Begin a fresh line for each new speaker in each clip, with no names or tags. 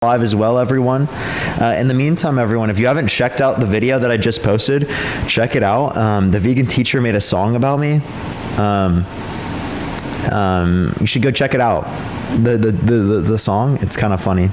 live as well, everyone. In the meantime, everyone, if you haven't checked out the video that I just posted, check it out. The vegan teacher made a song about me. You should go check it out. The song, it's kind of funny.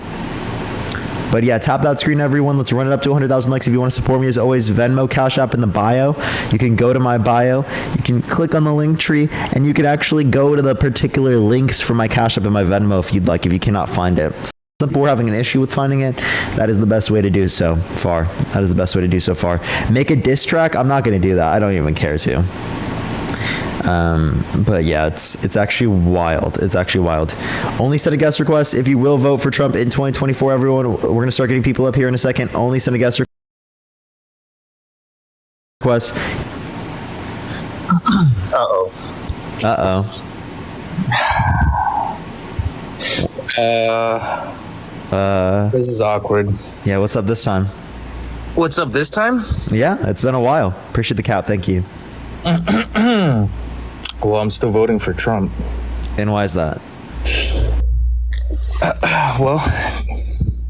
But yeah, tap that screen, everyone. Let's run it up to 100,000 likes. If you want to support me, as always, Venmo, Cash App in the bio. You can go to my bio. You can click on the link tree, and you can actually go to the particular links for my Cash App and my Venmo if you'd like, if you cannot find it. If we're having an issue with finding it, that is the best way to do so far. That is the best way to do so far. Make a diss track? I'm not going to do that. I don't even care to. But yeah, it's actually wild. It's actually wild. Only send a guest request if you will vote for Trump in 2024, everyone. We're going to start getting people up here in a second. Only send a guest request.
Uh-oh. This is awkward.
Yeah, what's up this time?
What's up this time?
Yeah, it's been a while. Appreciate the cap. Thank you.
Well, I'm still voting for Trump.
And why is that?
Well,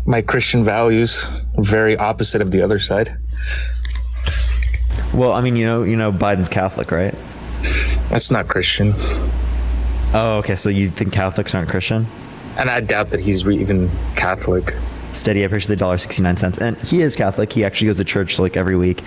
my Christian values are very opposite of the other side.
Well, I mean, you know, Biden's Catholic, right?
That's not Christian.
Oh, okay. So you think Catholics aren't Christian?
And I doubt that he's even Catholic.
Steady, I appreciate the $1.69. And he is Catholic. He actually goes to church like every week.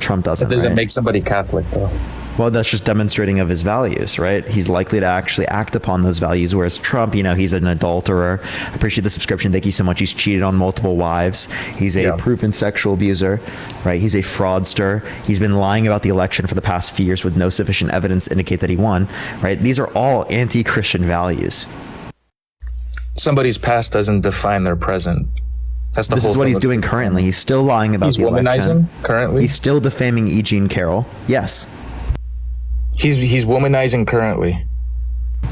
Trump doesn't.
It doesn't
right?
make somebody Catholic, though.
Well, that's just demonstrating of his values, right? He's likely to actually act upon those values, whereas Trump, he's an adulterer. I appreciate the subscription. Thank you so much. He's cheated on multiple wives. He's a proven sexual abuser, right? He's a fraudster. He's been lying about the election for the past few years with no sufficient evidence to indicate that he won, right? These are all anti-Christian values.
Somebody's past doesn't define their present. That's the
This
whole
is what
thing
he's doing currently. He's still lying about the election.
He's womanizing currently?
He's still defaming E. Jean Carroll. Yes.
He's womanizing currently.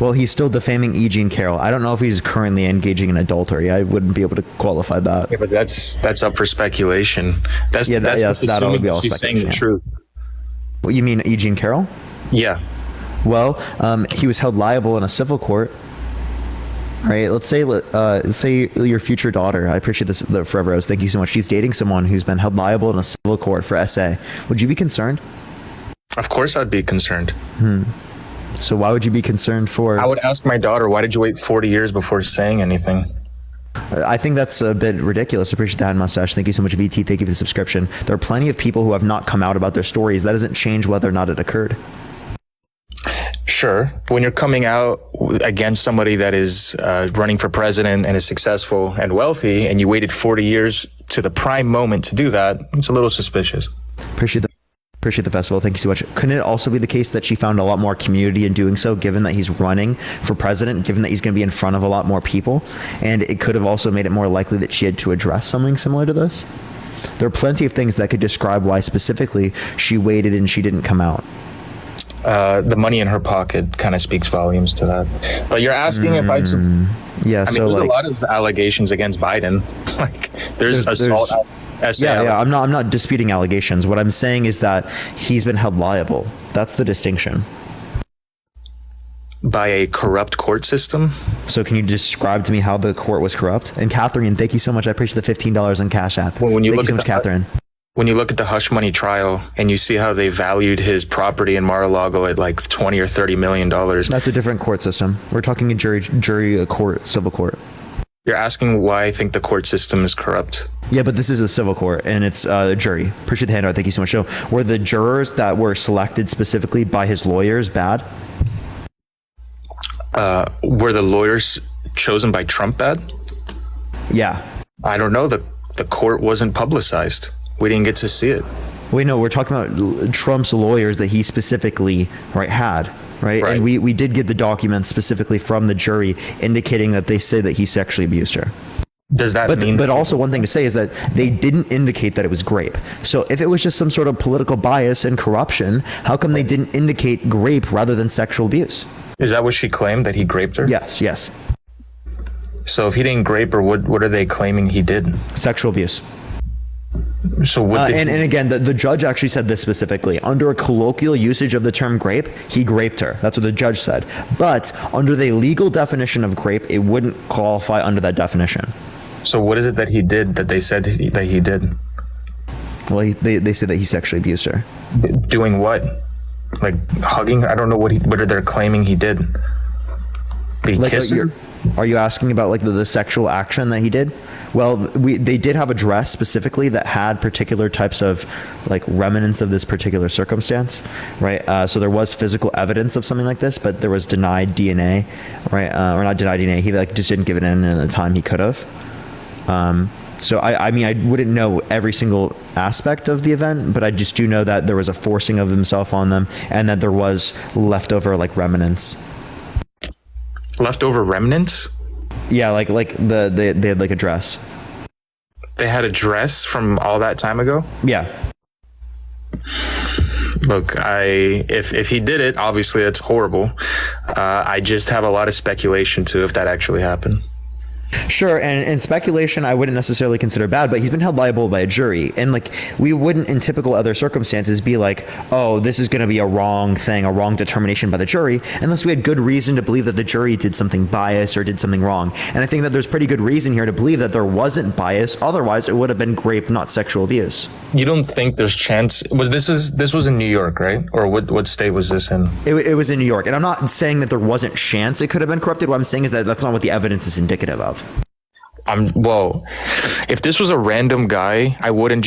Well, he's still defaming E. Jean Carroll. I don't know if he's currently engaging in adultery. I wouldn't be able to qualify that.
Yeah, but that's up for speculation. That'll be all she's saying the truth.
What, you mean E. Jean Carroll?
Yeah.
Well, he was held liable in a civil court. Right. Let's say your future daughter. I appreciate this, the Forever Rose. Thank you so much. She's dating someone who's been held liable in a civil court for SA. Would you be concerned?
Of course, I'd be concerned.
So why would you be concerned for?
I would ask my daughter, why did you wait 40 years before saying anything?
I think that's a bit ridiculous. I appreciate the hand mustache. Thank you so much, BT. Thank you for the subscription. There are plenty of people who have not come out about their stories. That doesn't change whether or not it occurred.
Sure. When you're coming out against somebody that is running for president and is successful and wealthy, and you waited 40 years to the prime moment to do that, it's a little suspicious.
Appreciate the festival. Thank you so much. Couldn't it also be the case that she found a lot more community in doing so, given that he's running for president, given that he's going to be in front of a lot more people? And it could have also made it more likely that she had to address something similar to this. There are plenty of things that could describe why specifically she waited and she didn't come out.
The money in her pocket kind of speaks volumes to that. But you're asking if I'd...
Yeah,
I mean, there's a lot of allegations against Biden. Like, there's assault.
Yeah, I'm not disputing allegations. What I'm saying is that he's been held liable. That's the distinction.
By a corrupt court system?
So can you describe to me how the court was corrupt? And Catherine, thank you so much. I appreciate the $15 on Cash App.
When you
thank
look
you so
at
much, Catherine.
When you look at the hush money trial and you see how they valued his property in Mar-a-Lago at like 20 or 30 million dollars.
That's a different court system. We're talking a jury court, civil court.
You're asking why I think the court system is corrupt.
Yeah, but this is a civil court and it's a jury. Appreciate the handout. Thank you so much. So were the jurors that were selected specifically by his lawyers bad?
Were the lawyers chosen by Trump bad?
Yeah.
I don't know. The court wasn't publicized. We didn't get to see it.
Wait, no, we're talking about Trump's lawyers that he specifically had, right? And we did get the documents specifically from the jury indicating that they say that he sexually abused her.
Does that mean...
But also one thing to say is that they didn't indicate that it was grape. So if it was just some sort of political bias and corruption, how come they didn't indicate grape rather than sexual abuse?
Is that what she claimed, that he graped her?
Yes.
So if he didn't grape her, what are they claiming he did?
Sexual abuse.
So what did
and again, the judge actually said this specifically. Under a colloquial usage of the term grape, he graped her. That's what the judge said. But under the legal definition of grape, it wouldn't qualify under that definition.
So what is it that he did that they said that he did?
Well, they said that he sexually abused her.
Doing what? Like hugging? I don't know what they're claiming he did. Did he kiss her?
Are you asking about like the sexual action that he did? Well, they did have a dress specifically that had particular types of like remnants of this particular circumstance, right? So there was physical evidence of something like this, but there was denied DNA, right? Or not denied DNA. He like just didn't give it in the time he could have. So I mean, I wouldn't know every single aspect of the event, but I just do know that there was a forcing of himself on them, and that there was leftover like remnants.
Leftover remnants?
Yeah, like they had like a dress.
They had a dress from all that time ago?
Yeah.
Look, if he did it, obviously that's horrible. I just have a lot of speculation too if that actually happened.
Sure, and speculation I wouldn't necessarily consider bad, but he's been held liable by a jury, and like we wouldn't in typical other circumstances be like, oh, this is going to be a wrong thing, a wrong determination by the jury, unless we had good reason to believe that the jury did something biased or did something wrong. And I think that there's pretty good reason here to believe that there wasn't bias, otherwise it would have been grape, not sexual abuse.
You don't think there's chance? This was in New York, right? Or what state was this in?
It was in New York, and I'm not saying that there wasn't chance it could have been corrupted. What I'm saying is that that's not what the evidence is indicative of.
Well, if this was a random guy, I wouldn't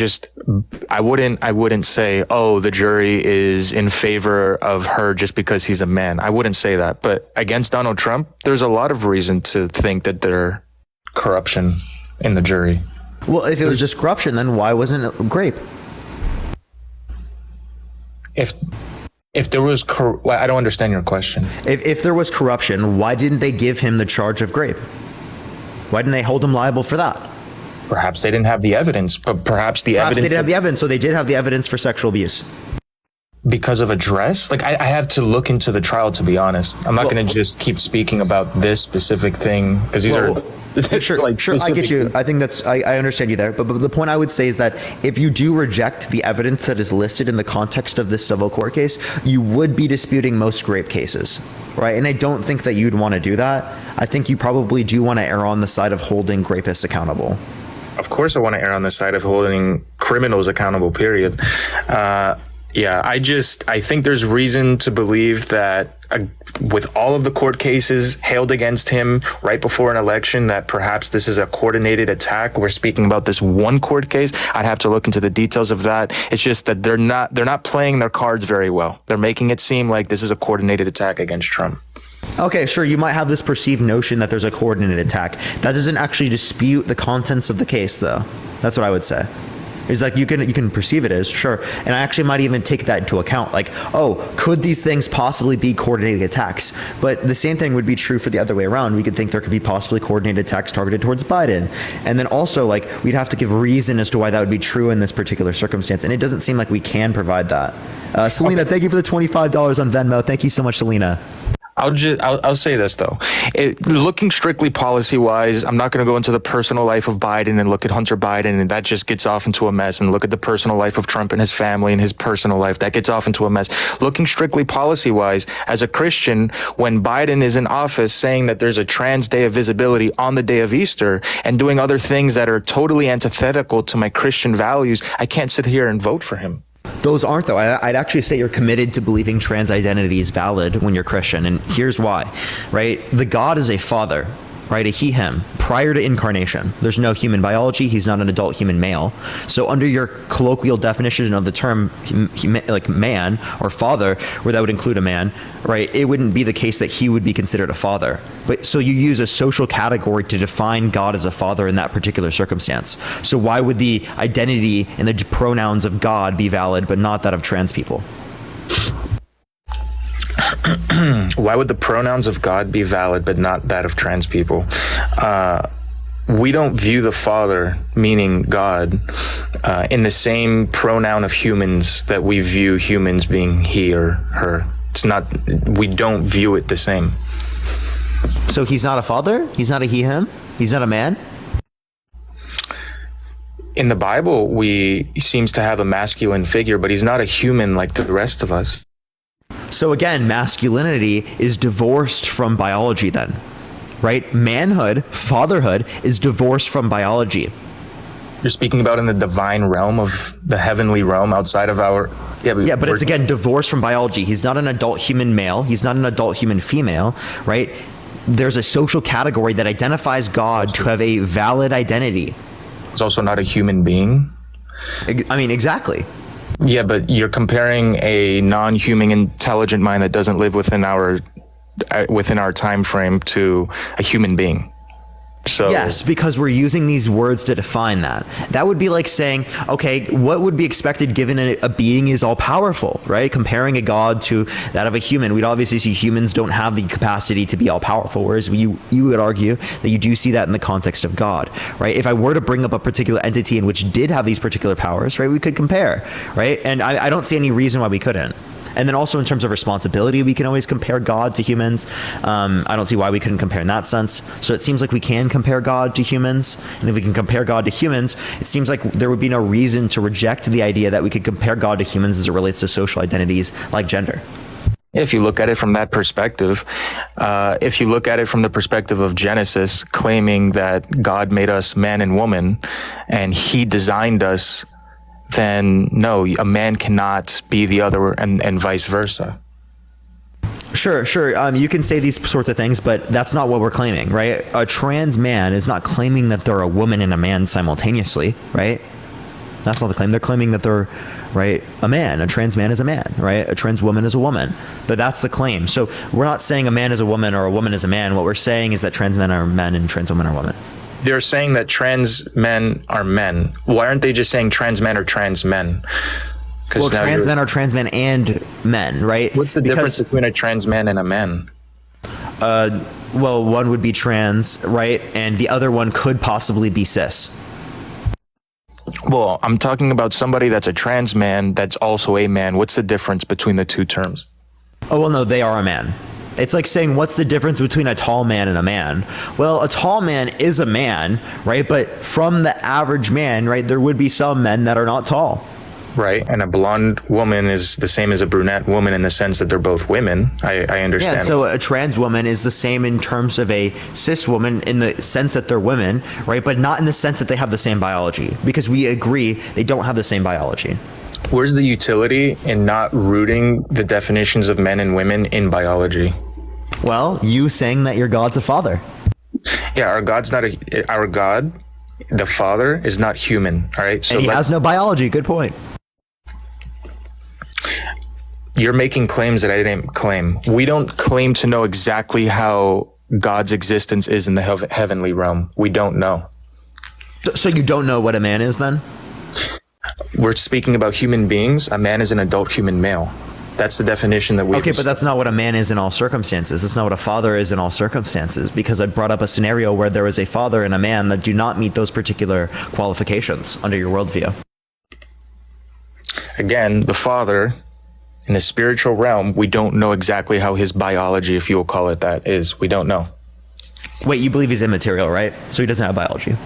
say, oh, the jury is in favor of her just because he's a man. I wouldn't say that. But against Donald Trump, there's a lot of reason to think that there's corruption in the jury.
Well, if it was just corruption, then why wasn't it grape?
If there was, I don't understand your question.
If there was corruption, why didn't they give him the charge of grape? Why didn't they hold him liable for that?
Perhaps they didn't have the evidence, but perhaps
they didn't have the evidence, so they did have the evidence for sexual abuse.
Because of a dress? Like, I have to look into the trial, to be honest. I'm not going to just keep speaking about this specific thing, because these are...
Sure, like sure, I get you. I think I understand you there. But the point I would say is that if you do reject the evidence that is listed in the context of this civil court case, you would be disputing most grape cases, right? And I don't think that you'd want to do that. I think you probably do want to err on the side of holding rapists accountable.
Of course I want to err on the side of holding criminals accountable, period. Yeah, I think there's reason to believe that with all of the court cases hailed against him right before an election, that perhaps this is a coordinated attack. We're speaking about this one court case. I'd have to look into the details of that. It's just that they're not playing their cards very well. They're making it seem like this is a coordinated attack against Trump.
Okay, sure, you might have this perceived notion that there's a coordinated attack. That doesn't actually dispute the contents of the case, though. That's what I would say. Is like you can perceive it as, sure, and I actually might even take that into account, like, oh, could these things possibly be coordinated attacks? But the same thing would be true for the other way around. We could think there could be possibly coordinated attacks targeted towards Biden, and then also like we'd have to give reason as to why that would be true in this particular circumstance, and it doesn't seem like we can provide that. Selena, thank you for the $25 on Venmo. Thank you so much, Selena.
I'll say this though, looking strictly policy wise, I'm not going to go into the personal life of Biden and look at Hunter Biden, and that just gets off into a mess, and look at the personal life of Trump and his family and his personal life, that gets off into a mess. Looking strictly policy wise, as a Christian, when Biden is in office saying that there's a trans day of visibility on the day of Easter and doing other things that are totally antithetical to my Christian values, I can't sit here and vote for him.
Those aren't, though. I'd actually say you're committed to believing trans identity is valid when you're Christian, and here's why, right? The God is a father, right? A he, him, prior to incarnation. There's no human biology. He's not an adult human male. So under your colloquial definition of the term like man or father, where that would include a man, right? It wouldn't be the case that he would be considered a father. But so you use a social category to define God as a father in that particular circumstance. So why would the identity and the pronouns of God be valid, but not that of trans people?
Why would the pronouns of God be valid, but not that of trans people? We don't view the Father, meaning God, in the same pronoun of humans that we view humans being he or her. It's not, we don't view it the same.
So he's not a father? He's not a he, him? He's not a man?
in the Bible, he seems to have a masculine figure, but he's not a human like the rest of us.
So again, masculinity is divorced from biology then, right? Manhood, fatherhood is divorced from biology.
You're speaking about in the divine realm of the heavenly realm outside of our...
Yeah, but it's again divorced from biology. He's not an adult human male. He's not an adult human female, right? There's a social category that identifies God to have a valid identity.
He's also not a human being.
I mean, exactly.
Yeah, but you're comparing a non-human intelligent mind that doesn't live within our time frame to a human being. So
yes, because we're using these words to define that. That would be like saying, okay, what would be expected given a being is all powerful, right? Comparing a god to that of a human, we'd obviously see humans don't have the capacity to be all powerful, whereas you would argue that you do see that in the context of God, right? If I were to bring up a particular entity in which did have these particular powers, right, we could compare, right? And I don't see any reason why we couldn't. And then also in terms of responsibility, we can always compare God to humans. I don't see why we couldn't compare in that sense. So it seems like we can compare God to humans. And if we can compare God to humans, it seems like there would be no reason to reject the idea that we could compare God to humans as it relates to social identities like gender.
If you look at it from that perspective, if you look at it from the perspective of Genesis, claiming that God made us man and woman and he designed us, then no, a man cannot be the other and vice versa.
Sure. You can say these sorts of things, but that's not what we're claiming, right? A trans man is not claiming that they're a woman and a man simultaneously, right? That's not the claim. They're claiming that they're, right, a man. A trans man is a man, right? A trans woman is a woman. But that's the claim. So we're not saying a man is a woman or a woman is a man. What we're saying is that trans men are men and trans women are women.
They're saying that trans men are men. Why aren't they just saying trans men are trans men?
Well, trans men are trans men and men, right?
What's the difference between a trans man and a man?
Well, one would be trans, right? And the other one could possibly be cis.
Well, I'm talking about somebody that's a trans man that's also a man. What's the difference between the two terms?
Oh, well, no, they are a man. It's like saying, what's the difference between a tall man and a man? Well, a tall man is a man, right? But from the average man, right, there would be some men that are not tall.
Right. And a blonde woman is the same as a brunette woman in the sense that they're both women. I understand.
Yeah, so a trans woman is the same in terms of a cis woman in the sense that they're women, right? But not in the sense that they have the same biology, because we agree they don't have the same biology.
Where's the utility in not rooting the definitions of men and women in biology?
Well, you saying that your God's a father.
Yeah, our God, the Father, is not human. All right. So
and he has no biology. Good point.
You're making claims that I didn't claim. We don't claim to know exactly how God's existence is in the heavenly realm. We don't know.
So you don't know what a man is then?
We're speaking about human beings. A man is an adult human male. That's the definition that we...
Okay, but that's not what a man is in all circumstances. That's not what a father is in all circumstances, because I brought up a scenario where there is a father and a man that do not meet those particular qualifications under your worldview.
Again, the father, in the spiritual realm, we don't know exactly how his biology, if you will call it that, is. We don't know.
Wait, you believe he's immaterial, right? So he doesn't have biology.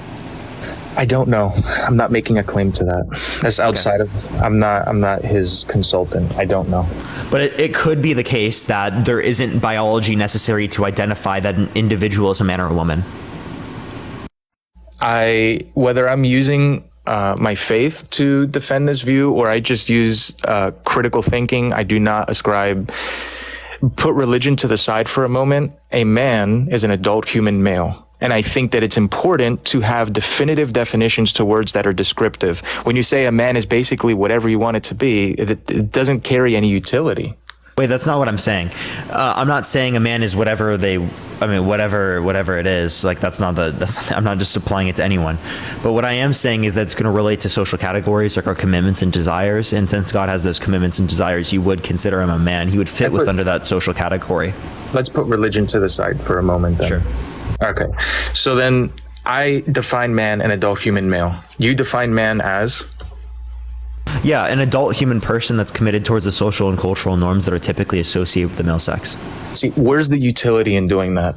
I don't know. I'm not making a claim to that. That's outside of... I'm not his consultant. I don't know.
But it could be the case that there isn't biology necessary to identify that an individual is a man or a woman.
Whether I'm using my faith to defend this view or I just use critical thinking, I do not put religion to the side for a moment. A man is an adult human male. And I think that it's important to have definitive definitions to words that are descriptive. When you say a man is basically whatever you want it to be, it doesn't carry any utility.
Wait, that's not what I'm saying. I'm not saying a man is whatever it is. Like I'm not just applying it to anyone. But what I am saying is that it's going to relate to social categories, like our commitments and desires. And since God has those commitments and desires, you would consider him a man. He would fit under that social category.
Let's put religion to the side for a moment then.
Sure.
Okay. So then I define man an adult human male. You define man as?
Yeah, an adult human person that's committed towards the social and cultural norms that are typically associated with the male sex.
See, where's the utility in doing that?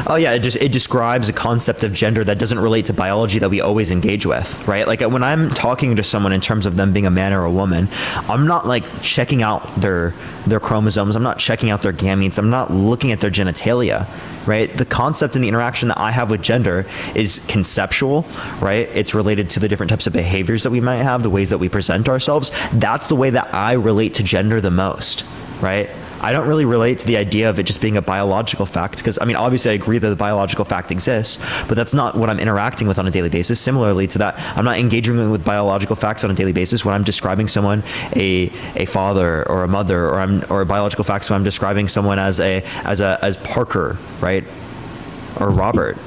Oh yeah, it describes a concept of gender that doesn't relate to biology that we always engage with, right? Like when I'm talking to someone in terms of them being a man or a woman, I'm not like checking out their chromosomes. I'm not checking out their gametes. I'm not looking at their genitalia, right? The concept and the interaction that I have with gender is conceptual, right? It's related to the different types of behaviors that we might have, the ways that we present ourselves. That's the way that I relate to gender the most, right? I don't really relate to the idea of it just being a biological fact because, I mean, obviously I agree that the biological fact exists, but that's not what I'm interacting with on a daily basis. Similarly to that, I'm not engaging with biological facts on a daily basis when I'm describing someone a father or a mother, or biological facts when I'm describing someone as Parker, right? Or Robert.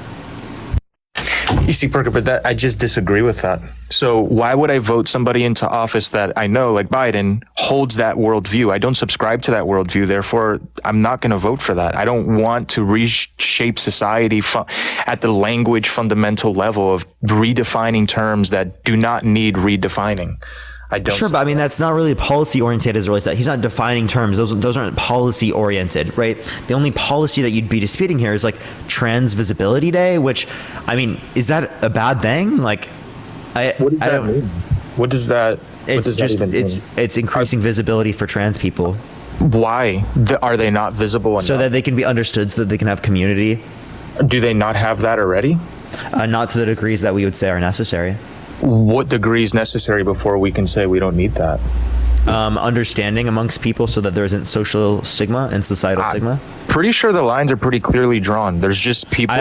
You see, Parker, but that I just disagree with that. So why would I vote somebody into office that I know, like Biden, holds that worldview? I don't subscribe to that worldview. Therefore, I'm not going to vote for that. I don't want to reshape society at the language fundamental level of redefining terms that do not need redefining. I don't.
Sure, but I mean, that's not really policy oriented as it relates to that. He's not defining terms. Those aren't policy oriented, right? The only policy that you'd be disputing here is like Trans Visibility Day, which, I mean, is that a bad thing? Like,
what does that mean? What does that?
It's increasing visibility for trans people.
Why are they not visible enough?
So that they can be understood, so that they can have community.
Do they not have that already?
Not to the degrees that we would say are necessary.
What degree is necessary before we can say we don't need that?
Understanding amongst people so that there isn't social stigma and societal stigma.
Pretty sure the lines are pretty clearly drawn. There's just people.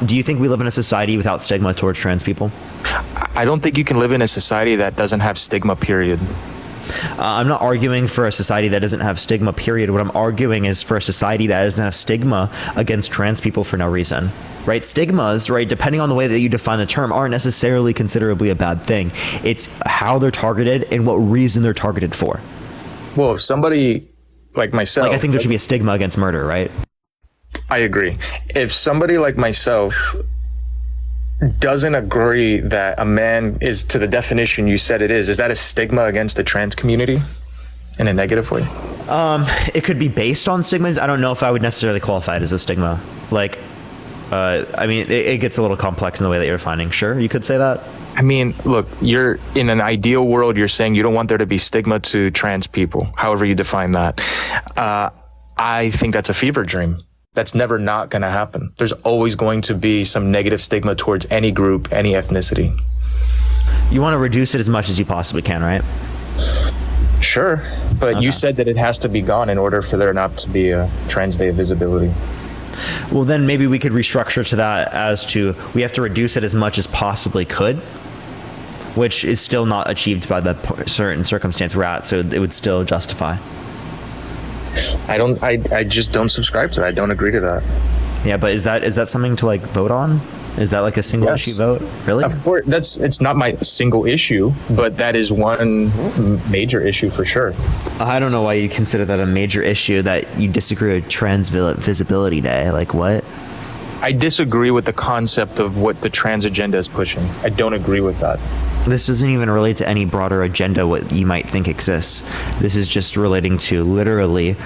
Do you think we live in a society without stigma towards trans people?
I don't think you can live in a society that doesn't have stigma, period.
I'm not arguing for a society that doesn't have stigma, period. What I'm arguing is for a society that doesn't have stigma against trans people for no reason, right? Stigmas, right, depending on the way that you define the term, aren't necessarily considerably a bad thing. It's how they're targeted and what reason they're targeted for.
Well, if somebody like myself...
Like, I think there should be a stigma against murder, right?
I agree. If somebody like myself doesn't agree that a man is to the definition you said it is that a stigma against the trans community in a negative way?
It could be based on stigmas. I don't know if I would necessarily qualify it as a stigma. Like, I mean, it gets a little complex in the way that you're defining. Sure, you could say that.
I mean, look, you're in an ideal world, you're saying you don't want there to be stigma to trans people, however you define that. I think that's a fever dream. That's never not going to happen. There's always going to be some negative stigma towards any group, any ethnicity.
You want to reduce it as much as you possibly can, right?
Sure, but You said that it has to be gone in order for there not to be a Trans Day of visibility.
Well, then maybe we could restructure to that as to we have to reduce it as much as possibly could, which is still not achieved by the certain circumstance we're at, so it would still justify.
I just don't subscribe to that. I don't agree to that.
Yeah, but is that something to like vote on? Is that like a single issue vote? Really?
Of course, it's not my single issue, but that is one major issue for sure.
I don't know why you consider that a major issue that you disagree with Trans Visibility Day. Like what?
I disagree with the concept of what the trans agenda is pushing. I don't agree with that.
This doesn't even relate to any broader agenda what you might think exists. This is just relating to literally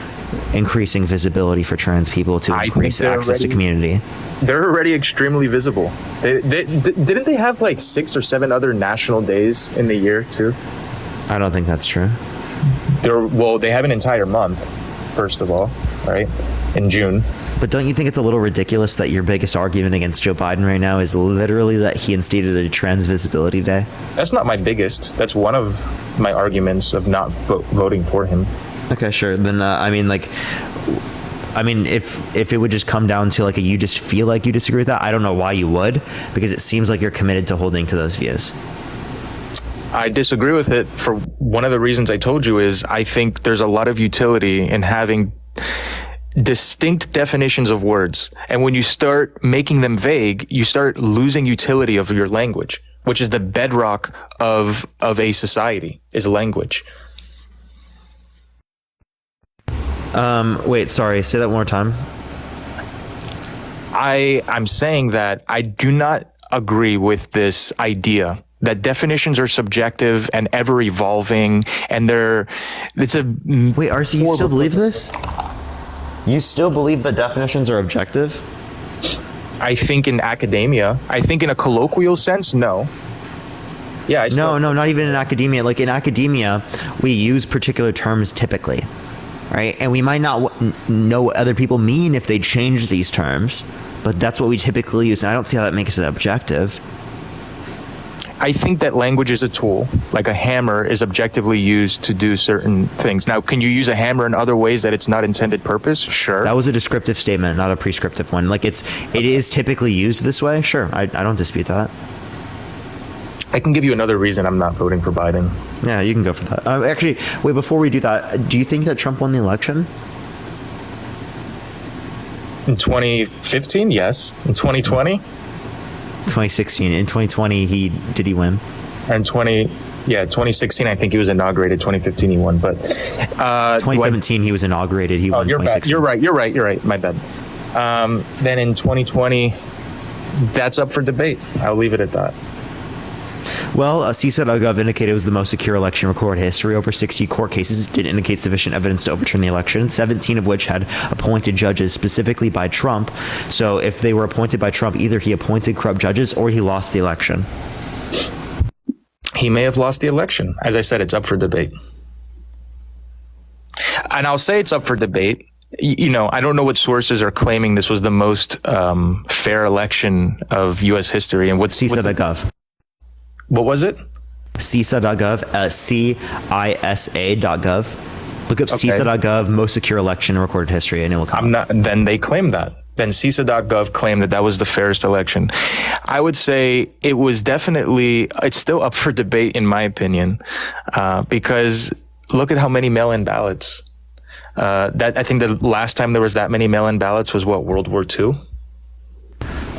increasing visibility for trans people to increase access to community.
They're already extremely visible. Didn't they have like 6 or 7 other national days in the year too?
I don't think that's true.
They have an entire month, first of all, right? In June.
But don't you think it's a little ridiculous that your biggest argument against Joe Biden right now is literally that he instituted a Trans Visibility Day?
That's not my biggest. That's one of my arguments of not voting for him.
Okay, sure. Then, if it would just come down to like you just feel like you disagree with that, I don't know why you would, because it seems like you're committed to holding to those views.
I disagree with it for one of the reasons I told you is I think there's a lot of utility in having distinct definitions of words. And when you start making them vague, you start losing utility of your language, which is the bedrock of a society, is language.
Wait, sorry, say that one more time.
I'm saying that I do not agree with this idea that definitions are subjective and ever evolving, and wait,
RC, you still believe this? You still believe that definitions are objective?
I think in academia, I think in a colloquial sense, no. Yeah.
No, not even in academia. Like in academia, we use particular terms typically, right? And we might not know what other people mean if they change these terms, but that's what we typically use. And I don't see how that makes it objective.
I think that language is a tool. Like a hammer is objectively used to do certain things. Now, can you use a hammer in other ways that it's not intended purpose? Sure.
That was a descriptive statement, not a prescriptive one. Like it is typically used this way. Sure, I don't dispute that.
I can give you another reason I'm not voting for Biden.
Yeah, you can go for that. Actually, wait, before we do that, do you think that Trump won the election?
In 2015, yes. In 2020?
2016. In 2020, did he win?
And 2016, I think he was inaugurated. 2015, he won. But
2017, he was inaugurated. He won.
You're
2016.
You're right. My bad. Then in 2020, that's up for debate. I'll leave it at that.
Well, CISA.gov indicated it was the most secure election in recorded history. Over 60 court cases did indicate sufficient evidence to overturn the election, 17 of which had appointed judges specifically by Trump. So if they were appointed by Trump, either he appointed corrupt judges or he lost the election.
He may have lost the election. As I said, it's up for debate. And I'll say it's up for debate. You know, I don't know what sources are claiming this was the most fair election of U.S. history. And what's
CISA.gov.
What was it?
CISA.gov, CISA.gov. Look up CISA.gov, most secure election in recorded history, and it will come up.
Then they claim that. Then CISA.gov claimed that was the fairest election. I would say it's still up for debate, in my opinion, because look at how many mail-in ballots. I think the last time there was that many mail-in ballots was World War II?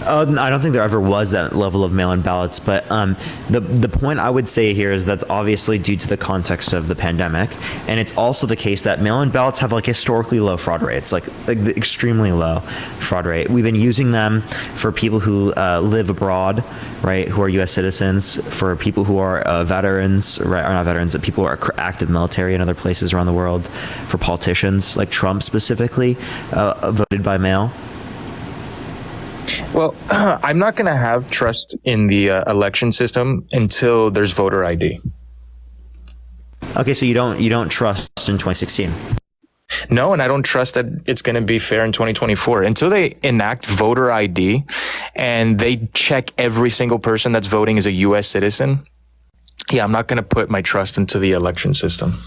I don't think there ever was that level of mail-in ballots, but the point I would say here is that's obviously due to the context of the pandemic, and it's also the case that mail-in ballots have like historically low fraud rates, like the extremely low fraud rate. We've been using them for people who live abroad, right, who are U.S. citizens, for people who are veterans, right, or not veterans, but people who are active military in other places around the world, for politicians like Trump specifically, voted by mail.
Well, I'm not going to have trust in the election system until there's voter ID.
Okay, so you don't trust in 2016?
No, and I don't trust that it's going to be fair in 2024 until they enact voter ID and they check every single person that's voting as a U.S. citizen. Yeah, I'm not going to put my trust into the election system.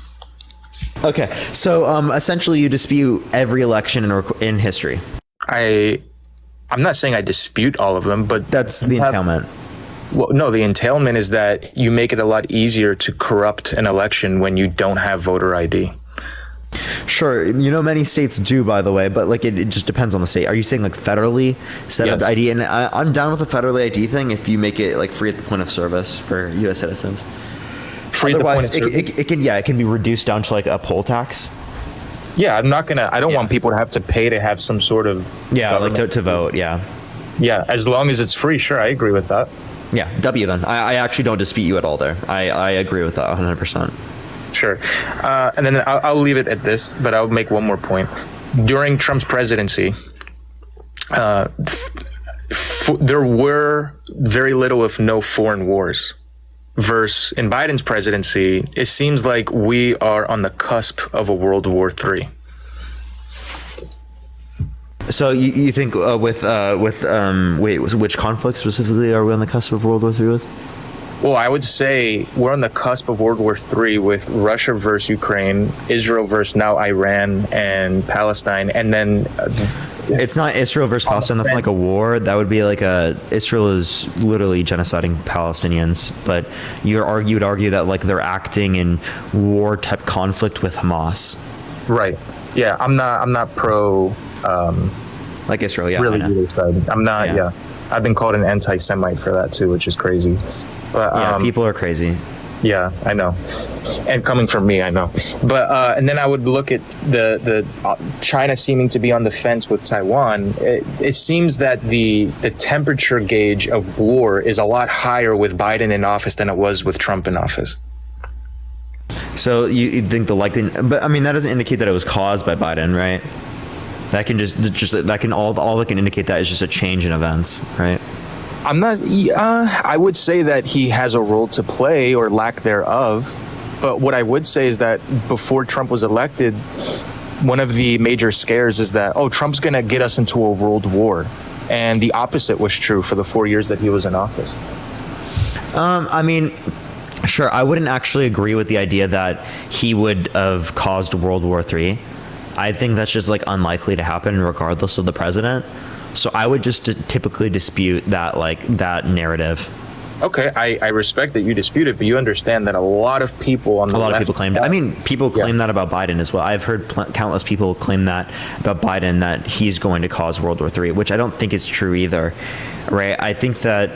Okay, so essentially you dispute every election in history.
I'm not saying I dispute all of them, but
that's the entailment.
Well, no, the entailment is that you make it a lot easier to corrupt an election when you don't have voter ID.
Sure. You know, many states do, by the way, but like it just depends on the state. Are you saying like federally set up ID? And I'm down with the federally ID thing if you make it like free at the point of service for U.S. citizens.
Free
Otherwise,
at the point of service?
it can be reduced down to like a poll tax.
Yeah, I don't want people to have to pay to have some sort of
like to vote. Yeah,
as long as it's free. Sure, I agree with that.
Yeah, W then. I actually don't dispute you at all there. I agree with that 100%.
Sure, and then I'll leave it at this, but I'll make one more point. During Trump's presidency, there were very little, if no, foreign wars. Versus in Biden's presidency, it seems like we are on the cusp of a World War III.
So you think which conflict specifically are we on the cusp of World War III with?
Well, I would say we're on the cusp of World War III with Russia versus Ukraine, Israel versus now Iran and Palestine, and then
it's not Israel versus Palestine. That's like a war. That would be like Israel is literally genociding Palestinians, but you would argue that like they're acting in war type conflict with Hamas.
Right. Yeah. I'm not pro.
Like Israel. Yeah.
Really either side. I'm not. Yeah. I've been called an anti-Semite for that too, which is crazy. But
people are crazy.
Yeah, I know. And coming from me, I know. But and then I would look at the China seeming to be on the fence with Taiwan. It seems that the temperature gauge of war is a lot higher with Biden in office than it was with Trump in office.
So you think but I mean, that doesn't indicate that it was caused by Biden, right? That can all that can indicate that is just a change in events, right?
I'm not. I would say that he has a role to play or lack thereof. But what I would say is that before Trump was elected, one of the major scares is that, oh, Trump's going to get us into a world war. And the opposite was true for the 4 years that he was in office.
I mean, sure, I wouldn't actually agree with the idea that he would have caused World War III. I think that's just like unlikely to happen regardless of the president. So I would just typically dispute that, like, that narrative.
Okay, I respect that you dispute it, but you understand that a lot of people on the left...
A lot of people claim... I mean, people claim that about Biden as well. I've heard countless people claim that about Biden, that he's going to cause World War III, which I don't think is true either, right? I think that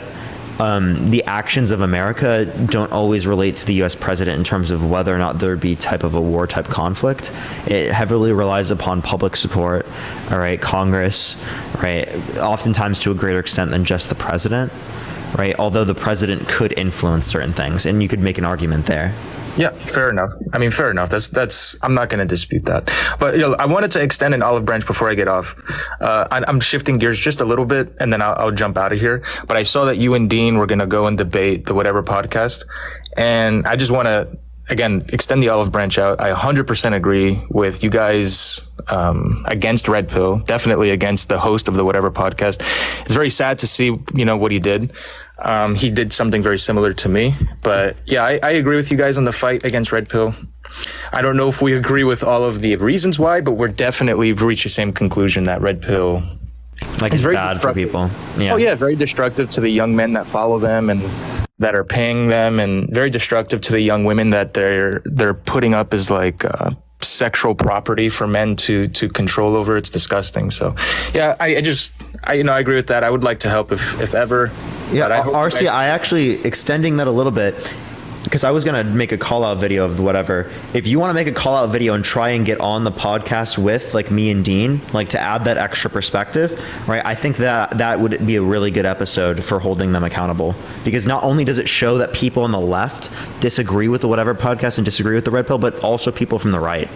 the actions of America don't always relate to the U.S. president in terms of whether or not there'd be type of a war type conflict. It heavily relies upon public support, all right, Congress, right, oftentimes to a greater extent than just the president, right? Although the president could influence certain things, and you could make an argument there.
Yeah, fair enough. I mean, fair enough. That's. I'm not going to dispute that. But I wanted to extend an olive branch before I get off. I'm shifting gears just a little bit, and then I'll jump out of here. But I saw that you and Dean were going to go and debate the Whatever podcast, and I just want to again extend the olive branch out. I 100% agree with you guys against Red Pill. Definitely against the host of the Whatever podcast. It's very sad to see what he did. He did something very similar to me, but yeah, I agree with you guys on the fight against Red Pill. I don't know if we agree with all of the reasons why, but we're definitely reached the same conclusion that Red Pill
is very bad for people. Yeah. Oh
yeah, very destructive to the young men that follow them and that are paying them, and very destructive to the young women that they're putting up as like sexual property for men to control over. It's disgusting. So yeah, I agree with that. I would like to help if ever.
Yeah, RC, I actually extending that a little bit, because I was going to make a call out video of Whatever. If you want to make a call out video and try and get on the podcast with like me and Dean, like to add that extra perspective, right? I think that would be a really good episode for holding them accountable, because not only does it show that people on the left disagree with the Whatever podcast and disagree with the Red Pill, but also people from the right.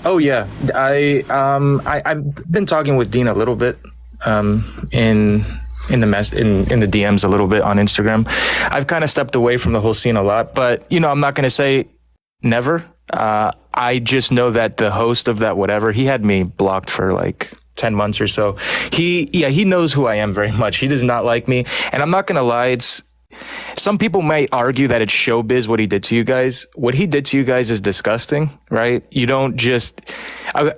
Oh yeah. I've been talking with Dean a little bit, in the DMs a little bit on Instagram. I've kind of stepped away from the whole scene a lot, but I'm not going to say never. I just know that the host of that Whatever, he had me blocked for like 10 months or so. He knows who I am very much. He does not like me, and I'm not going to lie. Some people might argue that it's showbiz what he did to you guys. What he did to you guys is disgusting, right? You don't just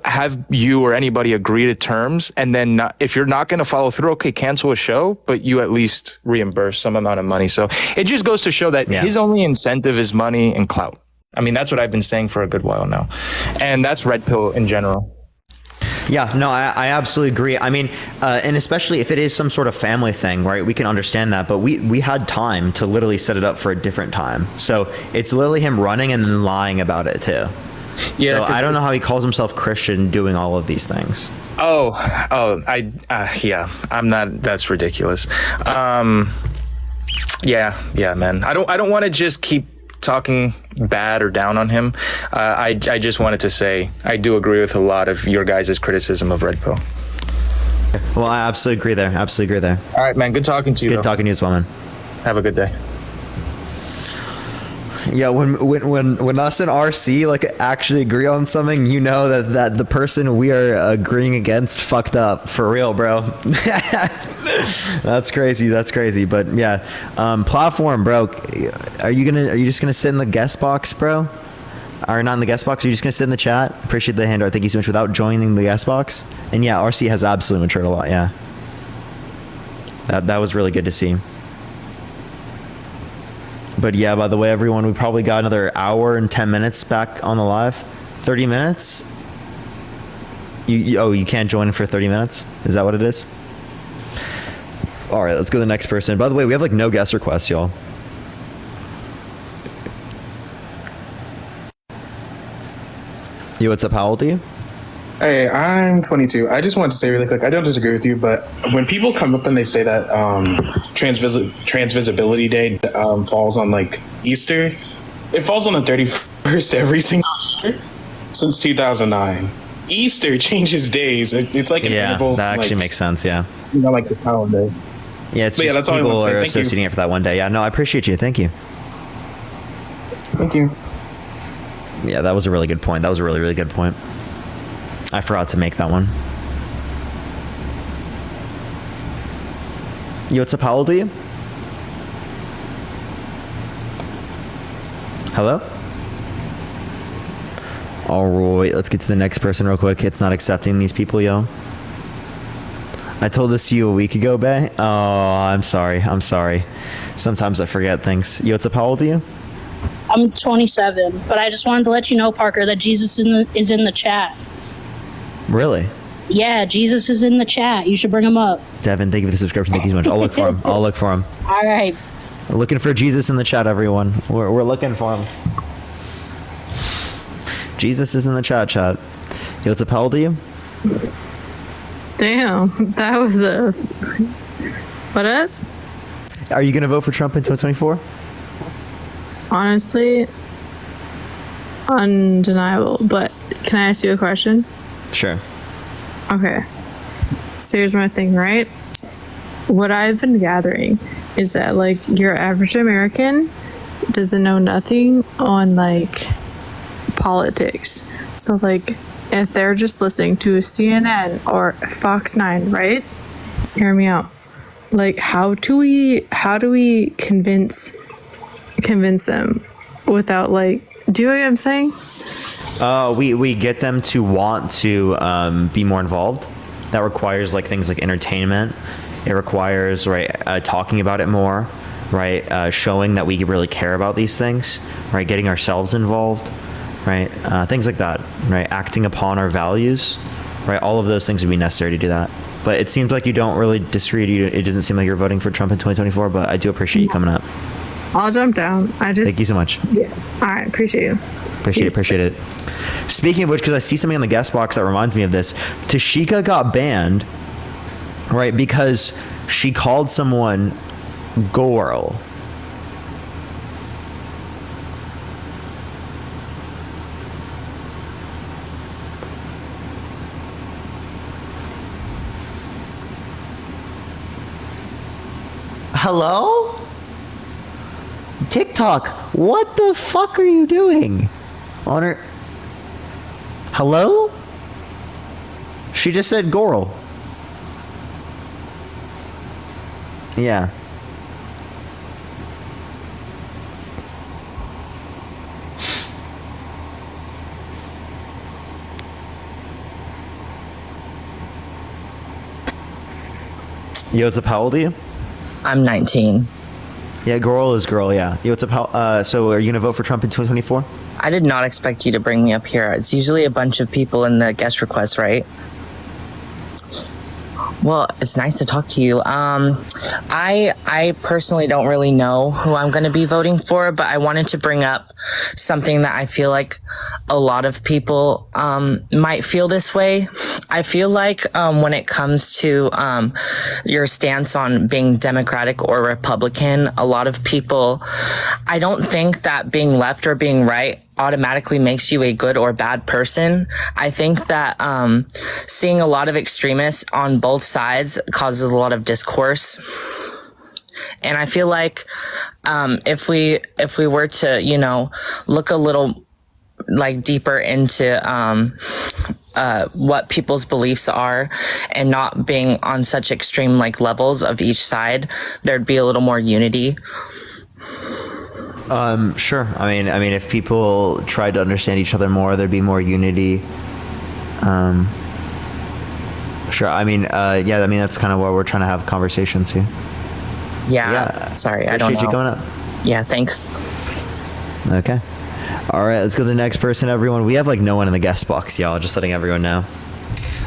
have you or anybody agree to terms, and then if you're not going to follow through, okay, cancel a show, but you at least reimburse some amount of money. So it just goes to show that his only incentive is money and clout. I mean, that's what I've been saying for a good while now. And that's Red Pill in general.
Yeah, no, I absolutely agree. I mean, and especially if it is some sort of family thing, right? We can understand that, but we had time to literally set it up for a different time. So it's literally him running and then lying about it too. Yeah. So I don't know how he calls himself Christian doing all of these things. I'm not. That's ridiculous. Yeah, man. I don't want to just keep talking bad or down on him. I just wanted to say I do agree with a lot of your guys' criticism of Red Pill. Well, I absolutely agree there.
All right, man. Good talking to you.
Good talking to you as well, man.
Have a good day.
Yeah, when us and RC like actually agree on something, that the person we are agreeing against fucked up for real, bro. That's crazy. But yeah, platform, bro. Are you just gonna sit in the guest box, bro? Or not in the guest box? Are you just gonna sit in the chat? Appreciate the handout. Thank you so much without joining the guest box. And yeah, RC has absolutely matured a lot. Yeah, that was really good to see. But yeah, by the way, everyone, we probably got another hour and 10 minutes back on the live. 30 minutes? You can't join for 30 minutes? Is that what it is? All right, let's go to the next person. By the way, we have like no guest requests, y'all. Yo, what's up? How old are you?
Hey, I'm 22. I just wanted to say really quick, I don't disagree with you, but when people come up and they say that Transvisibility Day falls on like Easter, it falls on the 31st every single year since 2009. Easter changes days. It's like an
Yeah,
interval.
that actually makes sense. Yeah.
Like the calendar.
Yeah, it's
But yeah,
just
that's all I
people
want to say.
are
Thank you.
associating it for that one day. Yeah, no, I appreciate you. Thank you.
Thank you.
Yeah, that was a really good point. That was a really, really good point. I forgot to make that one. Yo, what's up? How old are you? Hello? All right, let's get to the next person real quick. It's not accepting these people, yo. I told this to you a week ago, Bay. Oh, I'm sorry. I'm sorry. Sometimes I forget things. Yo, what's up? How old are you?
I'm 27, but I just wanted to let you know, Parker, that Jesus is in the chat.
Really?
Yeah, Jesus is in the chat. You should bring him up.
Devin, thank you for the subscription. Thank you so much. I'll look for him. I'll look for him.
All right.
We're looking for Jesus in the chat, everyone. We're looking for him. Jesus is in the chat. Yo, what's up? How old are you?
Damn, that was a... What up?
Are you going to vote for Trump in 2024?
Honestly, undeniable. But can I ask you a question?
Sure.
Okay. So here's my thing, right? What I've been gathering is that, like, your average American doesn't know nothing on, like, politics. So, like, if they're just listening to CNN or Fox 9, right? Hear me out. Like, how do we convince them without, like, do you know what I'm saying?
We get them to want to be more involved. That requires like things like entertainment. It requires talking about it more, right? Showing that we really care about these things, right? Getting ourselves involved, right? Things like that, right? Acting upon our values, right? All of those things would be necessary to do that. But it seems like you don't really disagree. It doesn't seem like you're voting for Trump in 2024. But I do appreciate you coming up.
I'll jump down.
Thank you so much.
Yeah. All right. Appreciate you.
Appreciate it. Speaking of which, because I see something on the guest box that reminds me of this, Tashika got banned, right, because she called someone girl. Hello? TikTok, what the fuck are you doing? On her... Hello? She just said girl. Yeah. Yo, what's up? How old are you?
I'm 19.
Yeah, girl is girl, yeah. Yo, what's up? So are you going to vote for Trump in 2024?
I did not expect you to bring me up here. It's usually a bunch of people in the guest request, right? Well, it's nice to talk to you. I personally don't really know who I'm going to be voting for, but I wanted to bring up something that I feel like a lot of people might feel this way. I feel like when it comes to your stance on being Democratic or Republican, a lot of people, I don't think that being left or being right automatically makes you a good or bad person. I think that seeing a lot of extremists on both sides causes a lot of discourse. And I feel like if we were to, you know, look a little like deeper into what people's beliefs are and not being on such extreme like levels of each side, there'd be a little more unity.
Sure. I mean, if people tried to understand each other more, there'd be more unity. Sure. I mean, yeah. I mean, that's kind of why we're trying to have conversations here.
Yeah. Sorry, I don't know.
Appreciate you coming up.
Yeah. Thanks.
Okay. All right. Let's go to the next person, everyone. We have like no one in the guest box, y'all. Just letting everyone know.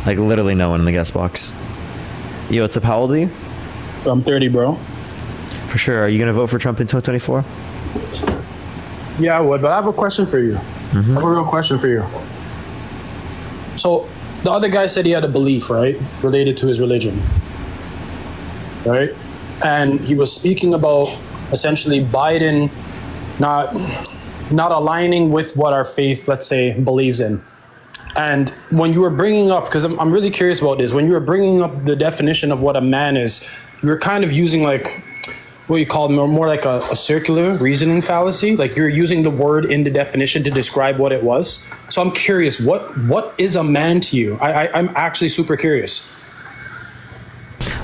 Like literally no one in the guest box. Yo, what's up? How old are you?
I'm 30, bro.
For sure. Are you gonna vote for Trump in 2024?
Yeah, I would, but I have a question for you. I have a real question for you. So, the other guy said he had a belief, right? Related to his religion. Right? And he was speaking about essentially Biden not aligning with what our faith, let's say, believes in. And when you were bringing up, because I'm really curious about this, when you were bringing up the definition of what a man is, you were kind of using like what you call more like a circular reasoning fallacy. Like you're using the word in the definition to describe what it was. So I'm curious, what is a man to you? I'm actually super curious.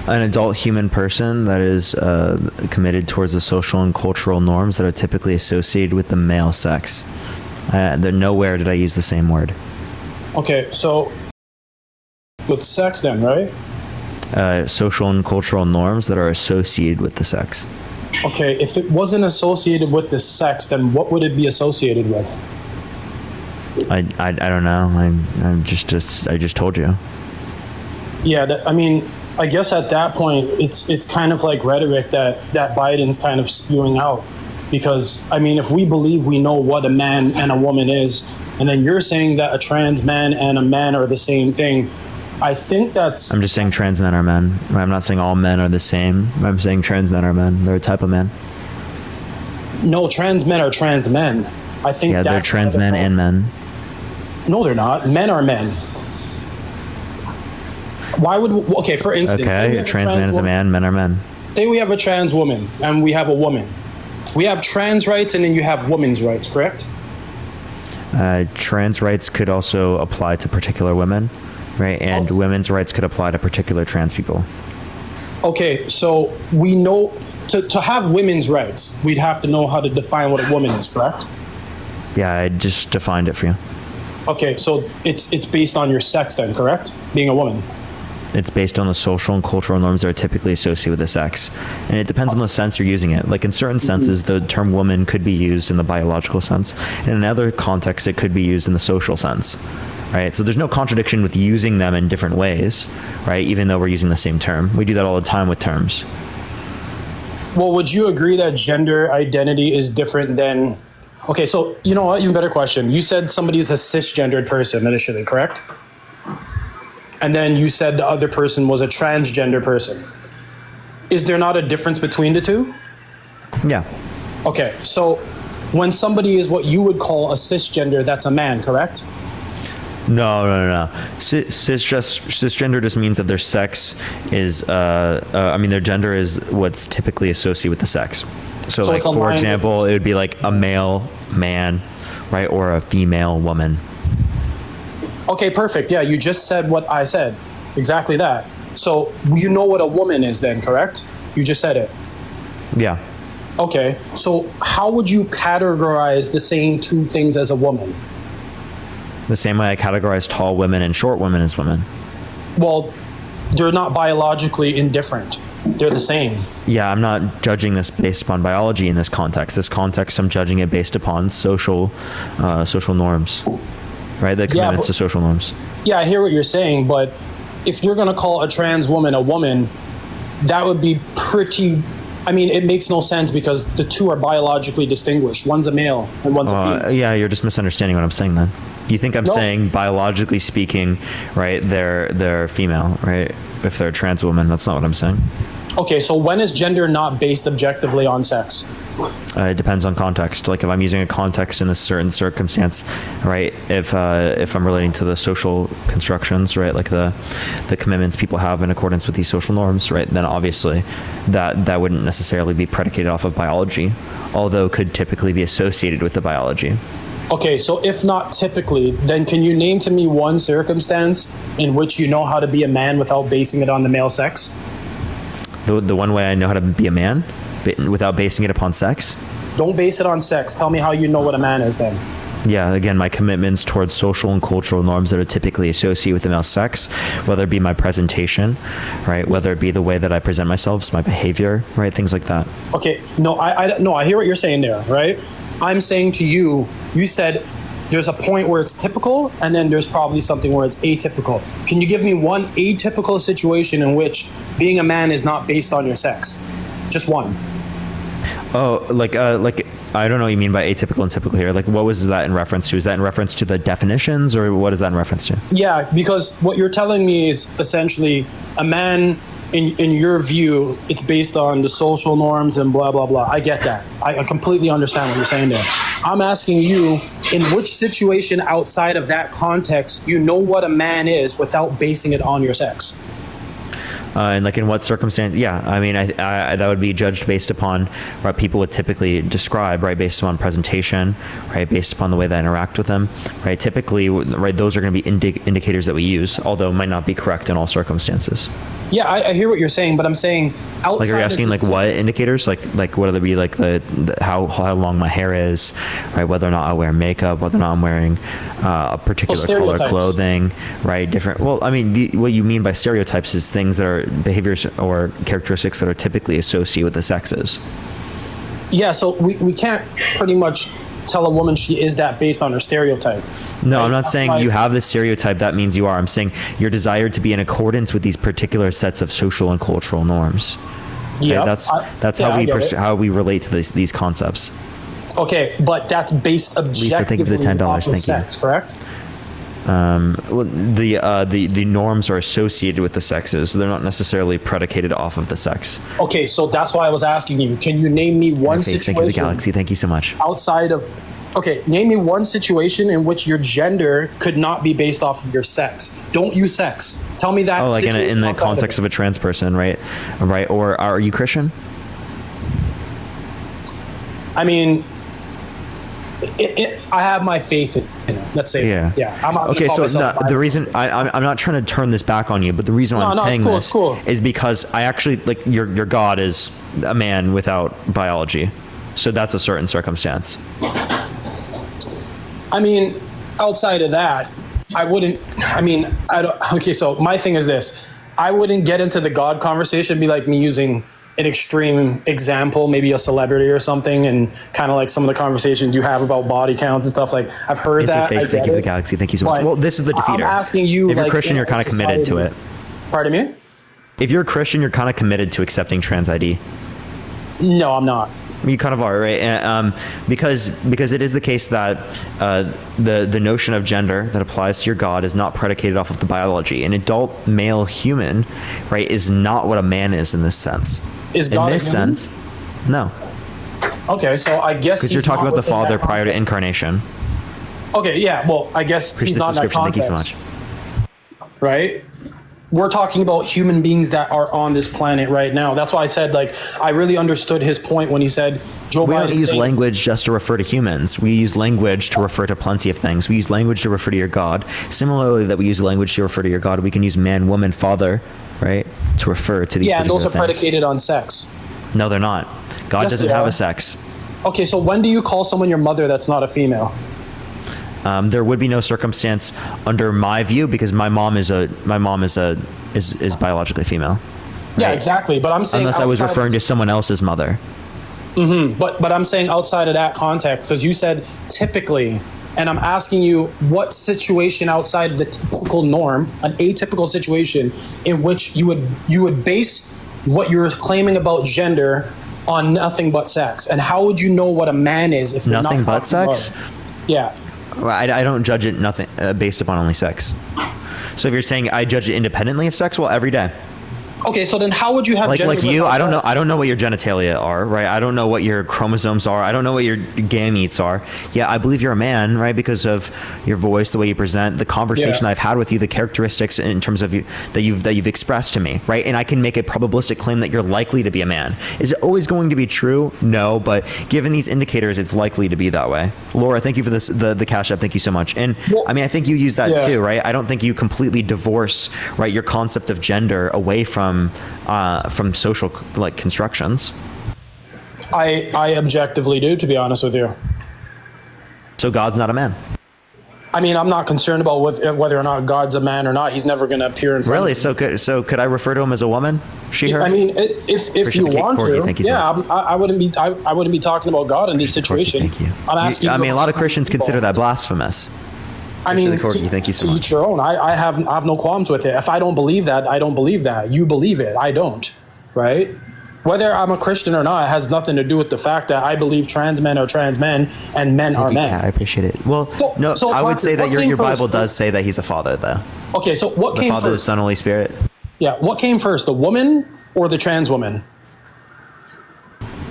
An adult human person that is committed towards the social and cultural norms that are typically associated with the male sex. Nowhere did I use the same word.
Okay, so with sex then, right?
Social and cultural norms that are associated with the sex.
Okay, if it wasn't associated with the sex, then what would it be associated with?
I don't know. I just told you.
Yeah, I mean, I guess at that point, it's kind of like rhetoric that Biden's kind of spewing out. Because, I mean, if we believe we know what a man and a woman is, and then you're saying that a trans man and a man are the same thing, I think that's...
I'm just saying trans men are men. I'm not saying all men are the same. I'm saying trans men are men. They're a type of man.
No, trans men are trans men. I think
yeah, they're trans men and men.
No, they're not. Men are men. Why would... Okay, for instance...
Okay, a trans man is a man, men are men.
Say we have a trans woman and we have a woman. We have trans rights and then you have women's rights, correct?
Trans rights could also apply to particular women, right? And women's rights could apply to particular trans people.
Okay, so we know to have women's rights, we'd have to know how to define what a woman is, correct?
Yeah, I just defined it for you.
Okay, so it's based on your sex then, correct? Being a woman.
It's based on the social and cultural norms that are typically associated with the sex. And it depends on the sense you're using it. Like in certain senses, the term woman could be used in the biological sense. And in other contexts, it could be used in the social sense, right? So there's no contradiction with using them in different ways, right? Even though we're using the same term. We do that all the time with terms.
Well, would you agree that gender identity is different than... Okay, so you know what? Even better question. You said somebody's a cisgendered person initially, correct? And then you said the other person was a transgender person. Is there not a difference between the two?
Yeah.
Okay, so when somebody is what you would call a cisgender, that's a man, correct?
No. Cisgender just means that their sex is, their gender is what's typically associated with the sex. So like, for example, it would be like a male man, right? Or a female woman.
Okay, perfect. Yeah, you just said what I said. Exactly that. So you know what a woman is then, correct? You just said it.
Yeah.
Okay, so how would you categorize the same two things as a woman?
The same way I categorize tall women and short women as women.
Well, they're not biologically indifferent. They're the same.
Yeah, I'm not judging this based upon biology in this context. This context, I'm judging it based upon social norms. Right, the commitments to social norms.
Yeah, I hear what you're saying, but if you're going to call a trans woman a woman, that would be pretty... I mean, it makes no sense because the two are biologically distinguished. One's a male and one's a female.
Yeah, you're just misunderstanding what I'm saying then. You think I'm saying biologically speaking, right, they're female, right? If they're a trans woman, that's not what I'm saying.
Okay, so when is gender not based objectively on sex?
It depends on context. Like if I'm using a context in a certain circumstance, right? If I'm relating to the social constructions, right? Like the commitments people have in accordance with these social norms, right? Then obviously that wouldn't necessarily be predicated off of biology, although could typically be associated with the biology.
Okay, so if not typically, then can you name to me one circumstance in which you know how to be a man without basing it on the male sex?
The one way I know how to be a man without basing it upon sex?
Don't base it on sex. Tell me how you know what a man is then.
Yeah, again, my commitments towards social and cultural norms that are typically associated with the male sex, whether it be my presentation, right? Whether it be the way that I present myself, my behavior, right? Things like that.
Okay, no, I hear what you're saying there, right? I'm saying to you, you said there's a point where it's typical and then there's probably something where it's atypical. Can you give me one atypical situation in which being a man is not based on your sex? Just one.
Oh, like I don't know what you mean by atypical and typical here. Like what was that in reference to? Is that in reference to the definitions or what is that in reference to?
Yeah, because what you're telling me is essentially a man in your view, it's based on the social norms and blah, blah, blah. I get that. I completely understand what you're saying there. I'm asking you, in which situation outside of that context, you know what a man is without basing it on your sex?
And like in what circumstance? Yeah, I mean, I that would be judged based upon what people would typically describe, right? Based upon presentation, right? Based upon the way that I interact with them, right? Typically, right? Those are going to be indicators that we use, although it might not be correct in all circumstances.
Yeah, I hear what you're saying, but I'm saying outside.
Like, are you asking like what indicators? Like what would be like the how long my hair is, right? Whether or not I wear makeup, whether or not I'm wearing a particular color clothing, right? Different. Well, I mean, what you mean by stereotypes is things that are behaviors or characteristics that are typically associated with the sexes.
Yeah, so we can't pretty much tell a woman she is that based on her stereotype.
No,
right?
I'm not saying you have this stereotype, that means you are. I'm saying you're desired to be in accordance with these particular sets of social and cultural norms.
Yeah,
right? That's how we relate to these concepts.
Okay, but that's based objectively.
Lisa, thank you for the $10. Thank
sex,
you.
Correct?
Well, the norms are associated with the sexes. So they're not necessarily predicated off of the sex.
Okay, so that's why I was asking you. Can you name me one situation?
Thank you, the Galaxy. Thank you so much.
Outside of, okay, name me one situation in which your gender could not be based off of your sex. Don't use sex. Tell me that.
Oh, like in the context of a trans person, right? Right? Or are you Christian?
I mean, I have my faith in it. Let's say, yeah. I'm not
okay, so the reason I'm not trying to turn this back on you, but the reason why I'm saying this is because I actually like your God is a man without biology, so that's a certain circumstance.
I mean, outside of that, I wouldn't. I mean, I don't. Okay, so my thing is this: I wouldn't get into the God conversation. Be like me using an extreme example, maybe a celebrity or something, and kind of like some of the conversations you have about body counts and stuff. Like I've heard that.
Thank you for the Galaxy. Thank you so much.
But
well, this is the defeater.
I'm asking you,
if you're
like,
Christian, you're kind of committed to it.
Pardon me?
If you're a Christian, you're kind of committed to accepting trans ID.
No, I'm not.
You kind of are, right? And, because it is the case that the notion of gender that applies to your God is not predicated off of the biology. An adult male human, right, is not what a man is in this sense.
Is God
in this sense? No.
Okay, so I guess
because you're talking about the Father prior to incarnation.
Okay, yeah. Well, I guess he's not in that context.
Thank you so much.
Right? We're talking about human beings that are on this planet right now. That's why I said, like, I really understood his point when he said, Joe Biden.
We don't use language just to refer to humans. We use language to refer to plenty of things. We use language to refer to your God. Similarly, that we use language to refer to your God, we can use man, woman, father, right, to refer to these.
Yeah, and those are
things.
predicated on sex.
No, they're not. God doesn't have a sex.
Okay, so when do you call someone your mother that's not a female?
There would be no circumstance under my view because my mom is biologically female.
Yeah,
right?
Exactly. But I'm saying
unless I was referring to someone else's mother.
Mm-hmm. But I'm saying outside of that context, because you said typically, and I'm asking you what situation outside the typical norm, an atypical situation in which you would base what you're claiming about gender on nothing but sex, and how would you know what a man is if you're
nothing
not
but sex?
Yeah.
I don't judge it nothing based upon only sex. So if you're saying I judge it independently of sex, well, every day.
Okay, so then how would you have gender
like you? I don't know what your genitalia are, right? I don't know what your chromosomes are. I don't know what your gametes are. Yeah, I believe you're a man, right? Because of your voice, the way you present, the conversation I've had with you, the characteristics in terms of you that you've expressed to me, right? And I can make a probabilistic claim that you're likely to be a man. Is it always going to be true? No, but given these indicators, it's likely to be that way. Laura, thank you for this the Cash App. Thank you so much. And I mean, I think you use that too, right? I don't think you completely divorce, right, your concept of gender away from social like constructions.
I objectively do, to be honest with you.
So God's not a man.
I mean, I'm not concerned about whether or not God's a man or not. He's never going to appear in front of me.
So could I refer to him as a woman? She, her?
I mean, if you want to, I wouldn't be talking about God in this situation.
Thank you.
I'm asking.
I mean, a lot of Christians consider that blasphemous.
I mean,
thank you so much.
To each your own. I have no qualms with it. If I don't believe that, I don't believe that. You believe it. I don't. Right? Whether I'm a Christian or not has nothing to do with the fact that I believe trans men are trans men and men are men.
Yeah, I appreciate it. Well, I would say that your Bible does say that he's a father, though.
Okay, so what came first?
The Father, the Son, Holy Spirit.
Yeah. What came first, the woman or the trans woman?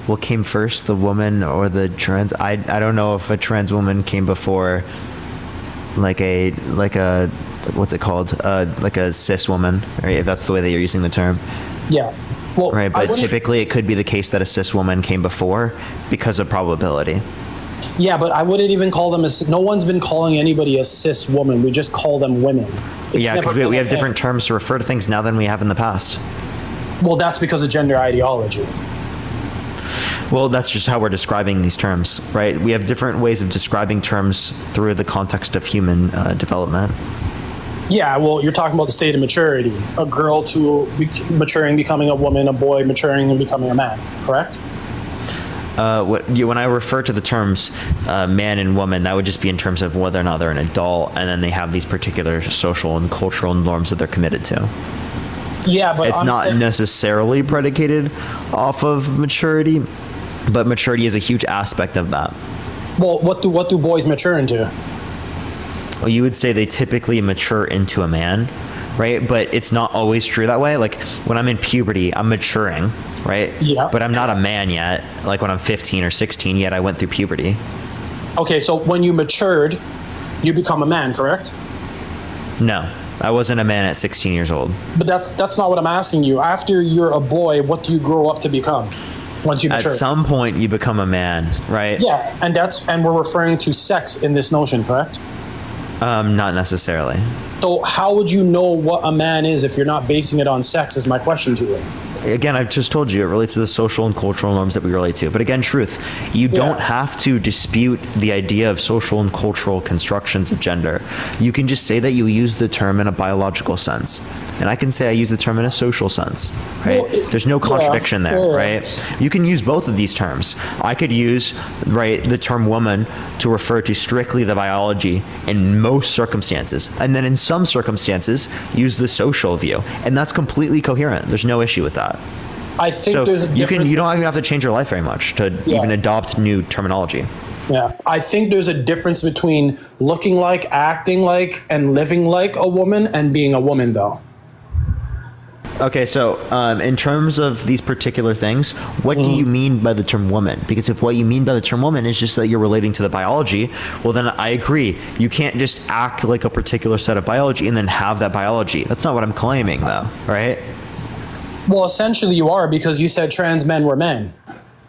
What came first, the woman or the trans? I don't know if a trans woman came before like a what's it called? Like a cis woman, right? If that's the way that you're using the term.
Yeah. Well,
Right, but typically it could be the case that a cis woman came before because of probability.
Yeah, but I wouldn't even call them no one's been calling anybody a cis woman. We just call them women. It's
Yeah,
never
because we
been
have
a
different terms to refer to things now than we have in the past.
Well, that's because of gender ideology.
Well, that's just how we're describing these terms, right? We have different ways of describing terms through the context of human development.
Yeah, well, you're talking about the state of maturity. A girl maturing, becoming a woman, a boy maturing and becoming a man, correct?
When I refer to the terms man and woman, that would just be in terms of whether or not they're an adult, and then they have these particular social and cultural norms that they're committed to.
Yeah, but
It's not necessarily predicated off of maturity, but maturity is a huge aspect of that.
Well, what do boys mature into?
Well, you would say they typically mature into a man, right? But it's not always true that way. Like when I'm in puberty, I'm maturing, right?
Yeah.
But I'm not a man yet. Like when I'm 15 or 16, yet I went through puberty.
Okay, so when you matured, you become a man, correct?
No, I wasn't a man at 16 years old.
But that's not what I'm asking you. After you're a boy, what do you grow up to become once you mature?
At some point, you become a man, right?
Yeah, and we're referring to sex in this notion, correct?
Not necessarily.
So how would you know what a man is if you're not basing it on sex, is my question to you.
Again, I've just told you, it relates to the social and cultural norms that we relate to. But again, truth, you don't have to dispute the idea of social and cultural constructions of gender. You can just say that you use the term in a biological sense. And I can say I use the term in a social sense, right?
Well,
There's no contradiction there,
yeah.
right? You can use both of these terms. I could use, right, the term woman to refer to strictly the biology in most circumstances. And then in some circumstances, use the social view. And that's completely coherent. There's no issue with that.
I think
So
there's a
you
difference.
don't even have to change your life very much to even adopt new terminology.
Yeah, I think there's a difference between looking like, acting like, and living like a woman and being a woman, though.
Okay, so in terms of these particular things, what do you mean by the term woman? Because if what you mean by the term woman is just that you're relating to the biology, well, then I agree. You can't just act like a particular set of biology and then have that biology. That's not what I'm claiming, though, right?
Well, essentially you are, because you said trans men were men.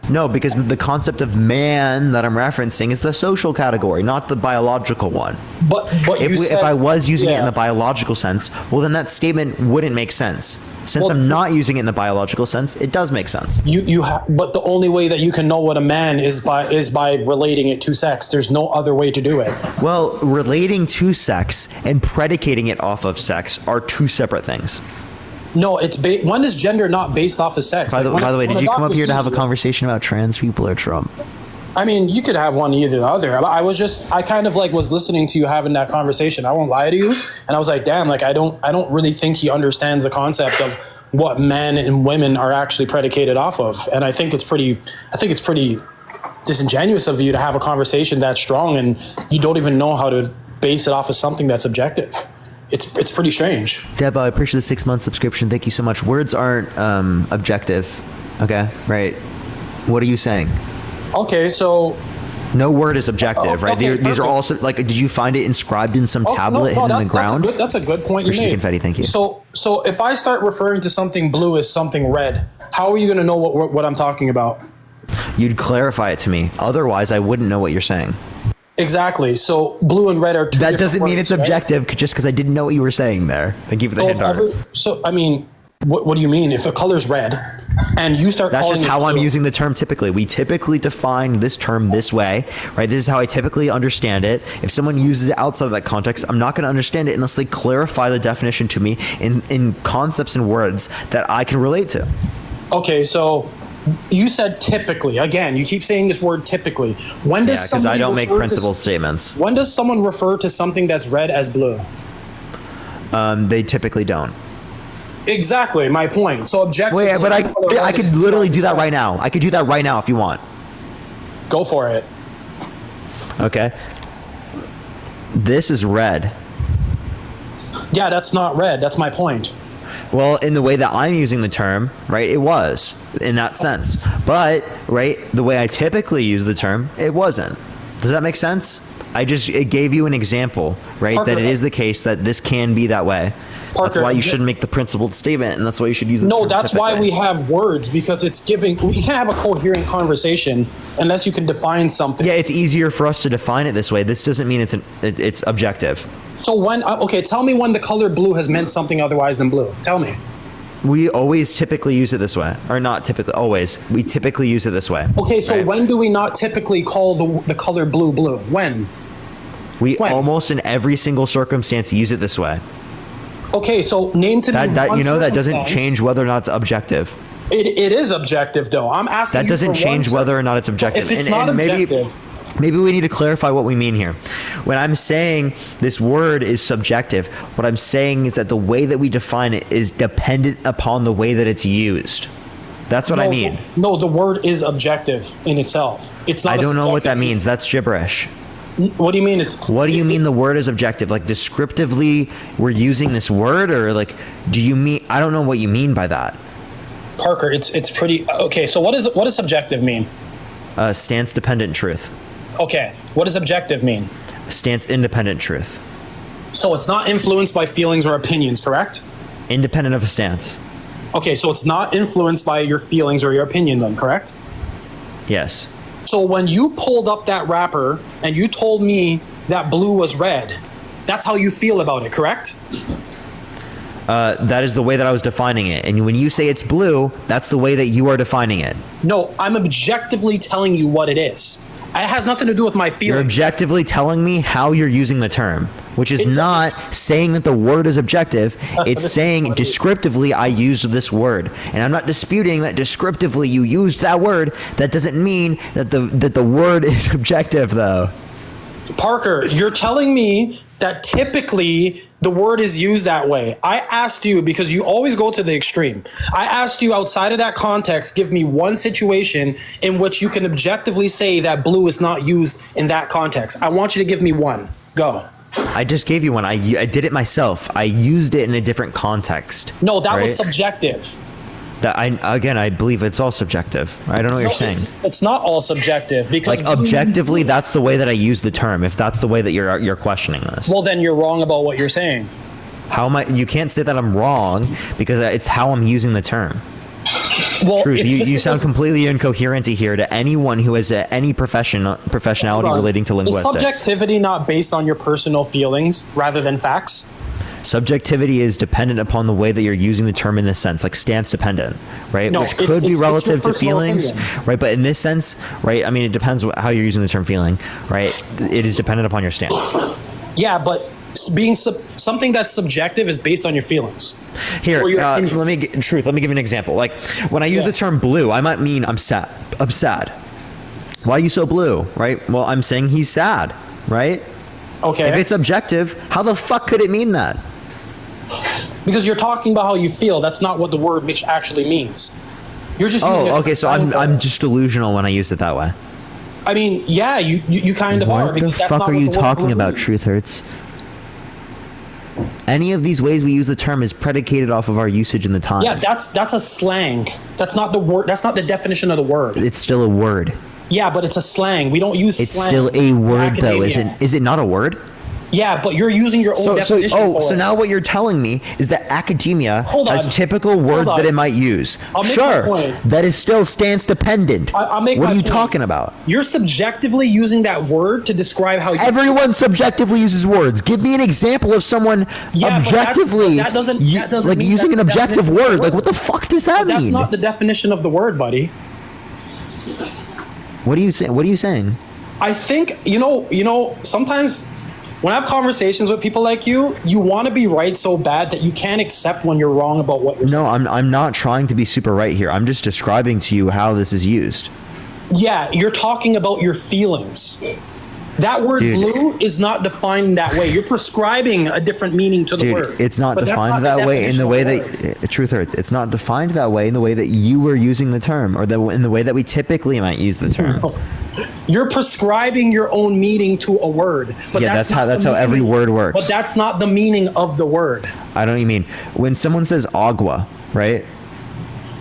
No, because the concept of man that I'm referencing is the social category, not the biological one.
But
If I was using it in the biological sense, well, then that statement wouldn't make sense. Since
Well,
I'm not using it in the biological sense, it does make sense.
But the only way that you can know what a man is by relating it to sex. There's no other way to do it.
Well, relating to sex and predicating it off of sex are two separate things.
No, one is gender not based off of sex.
By the way, did
when
you
a
come up
doctor
here to have a
sees you-
conversation about trans people or Trump?
I mean, you could have one either the other. I kind of like was listening to you having that conversation. I won't lie to you, and I was like, damn, like I don't really think he understands the concept of what men and women are actually predicated off of. And I think it's pretty disingenuous of you to have a conversation that strong and you don't even know how to base it off of something that's objective. It's pretty strange.
Deb, I appreciate the 6-month subscription. Thank you so much. Words aren't objective. Okay, right. What are you saying?
Okay, so
No word is objective, right?
okay,
These are
perfect.
also, like, did you find it inscribed in some tablet hidden in the ground?
That's a good point you
Appreciate the
made.
confetti, thank you.
So if I start referring to something blue as something red, how are you going to know what I'm talking about?
You'd clarify it to me. Otherwise, I wouldn't know what you're saying.
Exactly. So blue and red are two
That
different
doesn't mean
words,
it's
right?
objective just because I didn't know what you were saying there. Thank you for the hint, Art.
So I mean, what do you mean? If a color's red and you start
That's
calling
just
it
how I'm
blue-
using the term typically. We typically define this term this way, right? This is how I typically understand it. If someone uses it outside of that context, I'm not going to understand it unless they clarify the definition to me in concepts and words that I can relate to.
Okay, so you said typically. Again, you keep saying this word typically. When does
Yeah, because
somebody
I don't make
refer to-
principled statements.
When does someone refer to something that's red as blue?
They typically don't.
Exactly, my point. So objectively,
Wait, but I could literally do that right now. I could do that right now if you want.
Go for it.
Okay. This is red.
Yeah, that's not red. That's my point.
Well, in the way that I'm using the term, right, it was in that sense. But, right, the way I typically use the term, it wasn't. Does that make sense? It gave you an example, right,
Parker,
that it is the case that this can be that way. That's
Parker,
why you shouldn't make the principled statement, and that's why you should use the
No,
term
that's why
typically.
we have words, because it's giving. You can't have a coherent conversation unless you can define something.
Yeah, it's easier for us to define it this way. This doesn't mean it's objective.
So when okay, tell me when the color blue has meant something otherwise than blue. Tell me.
We always typically use it this way, or not typically, always. We typically use it this way.
Okay, so
right?
when do we not typically call the color blue blue? When?
We
when?
almost in every single circumstance use it this way.
Okay, so name to me
That
one
that doesn't
circumstance.
change whether or not it's objective.
It is objective though. I'm asking.
That
you
doesn't
for one
change whether or not it's objective.
If it's not objective.
Maybe we need to clarify what we mean here. When I'm saying this word is subjective, what I'm saying is that the way that we define it is dependent upon the way that it's used. That's what I mean.
No, the word is objective in itself. It's not.
I don't know what that
subjective.
means. That's gibberish.
What do you mean?
What do you mean the word is objective? Like descriptively, we're using this word, or like, do you mean? I don't know what you mean by that.
Parker, it's pretty okay. So what does subjective mean?
Stance dependent truth.
Okay, what does objective mean?
Stance independent truth.
So it's not influenced by feelings or opinions, correct?
Independent of a stance.
Okay, so it's not influenced by your feelings or your opinion then, correct?
Yes.
So when you pulled up that wrapper and you told me that blue was red, that's how you feel about it, correct?
That is the way that I was defining it. And when you say it's blue, that's the way that you are defining it.
No, I'm objectively telling you what it is. It has nothing to do with my feelings.
You're objectively telling me how you're using the term, which is not saying that the word is objective. It's saying descriptively, I used this word. And I'm not disputing that descriptively you used that word. That doesn't mean that the word is objective, though.
Parker, you're telling me that typically the word is used that way. I asked you, because you always go to the extreme. I asked you outside of that context, give me one situation in which you can objectively say that blue is not used in that context. I want you to give me one. Go.
I just gave you one. I did it myself. I used it in a different context.
No, that was
right?
subjective.
I believe it's all subjective. I don't know what you're saying.
It's not all subjective, because
Like objectively, that's the way that I use the term. If that's the way that you're questioning this,
well, then you're wrong about what you're saying.
how am I? You can't say that I'm wrong because it's how I'm using the term.
Well,
Truth,
if
you
just
sound
because-
completely incoherent here to anyone who has any professionality
Hold on.
relating to
Is
linguistics.
subjectivity not based on your personal feelings rather than facts?
Subjectivity is dependent upon the way that you're using the term in this sense, like stance dependent, right?
No,
Which
it's-
could be
it's your
relative to
personal
feelings,
opinion.
right? But in this sense, right? I mean, it depends how you're using the term feeling, right? It is dependent upon your stance.
Yeah, but being something that's subjective is based on your feelings.
Here,
Or your opinion.
let me give you an example. Like when I use the term blue, I might mean I'm sad. I'm sad. Why are you so blue, right? Well, I'm saying he's sad, right?
Okay.
If it's objective, how the fuck could it mean that?
Because you're talking about how you feel. That's not what the word actually means. You're just using it
Oh,
to
okay. So
define
I'm
it.
just delusional when I use it that way.
I mean, yeah, you kind of are.
What the
because that's
fuck
not
are
what
you
the word
talking about,
means.
Truth Hurts? Any of these ways we use the term is predicated off of our usage in the time.
Yeah, that's a slang. That's not the word. That's not the definition of the word.
It's still a word.
Yeah, but it's a slang. We don't use
It's
slang
still a
in
word, though.
academia.
Is it not a word?
Yeah, but you're using your own definition.
So now what you're telling me is that academia
Hold
has
on.
typical words
on.
that it might use.
I'll make
Sure,
my point.
that is still stance dependent.
I'll make
What
my
are you
point.
talking about?
You're subjectively using that word to describe how you.
Everyone subjectively uses words. Give me an example of someone
Yeah, but
objectively
that doesn't
like
mean
using an
that's the
objective
definition of
word.
the
Like what the fuck does that
That's
mean?
not the definition of the word, buddy.
What are you saying? What are you saying?
I think you know. Sometimes when I have conversations with people like you want to be right so bad that you can't accept when you're wrong about what you're saying.
No, I'm not trying to be super right here. I'm just describing to you how this is used.
Yeah, you're talking about your feelings. That word
Dude.
blue is not defined that way. You're prescribing a different meaning to the
Dude,
word.
it's not
But that's
defined
not the
that way in the
definition
way
of the word.
that truth hurts. It's not defined that way in the way that you were using the term, or in the way that we typically might use the term.
You're prescribing your own meaning to a word. But
Yeah, that's
not
how
the
every
meaning-
word works.
But that's not the meaning of the word.
I don't even mean when someone says agua, right?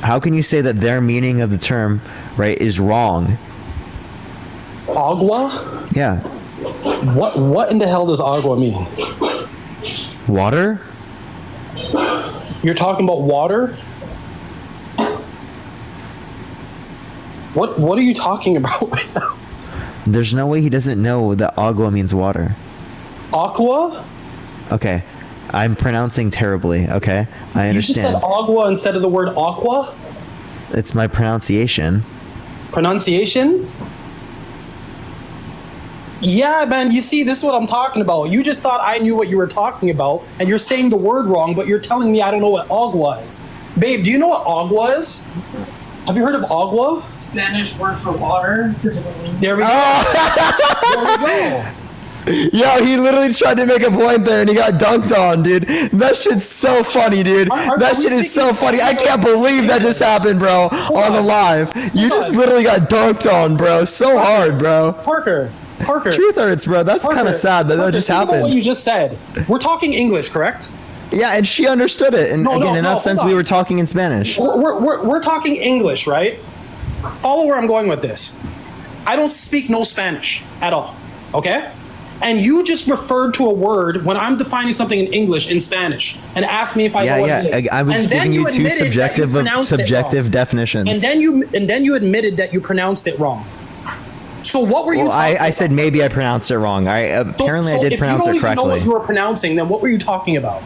How can you say that their meaning of the term, right, is wrong?
Agua?
Yeah.
What in the hell does agua mean?
Water?
You're talking about water? What are you talking about right now?
There's no way he doesn't know that agua means water.
Aqua?
Okay. I'm pronouncing terribly, okay? I
You just
understand.
said agua instead of the word aqua?
It's my pronunciation.
Pronunciation? Yeah, man, you see, this is what I'm talking about. You just thought I knew what you were talking about, and you're saying the word wrong, but you're telling me I don't know what agua is. Babe, do you know what agua is? Have you heard of agua?
Spanish word for water.
There we go. There we go.
Yo, he literally tried to make a point there and he got dunked on, dude. That shit's so funny, dude. That shit is so funny. I can't believe that just happened, bro, on the live. You just literally got dunked on, bro. So hard, bro.
Parker.
Truth hurts, bro. That's kind of sad that that just
think about what
happened.
you just said. We're talking English, correct?
Yeah, and she understood it. And again, in that sense, we were talking in Spanish.
We're talking English, right? Follow where I'm going with this. I don't speak no Spanish at all, okay? And you just referred to a word when I'm defining something in English in Spanish and asked me if I know what it is.
I was
And then
giving you two
admitted that you
subjective
pronounced it wrong.
subjective definitions.
And then you admitted that you pronounced it wrong. So what were you
Well,
talking
I said
about?
maybe I pronounced it wrong. Apparently, I did pronounce it
If you don't even know
correctly.
what you were pronouncing, then what were you talking about?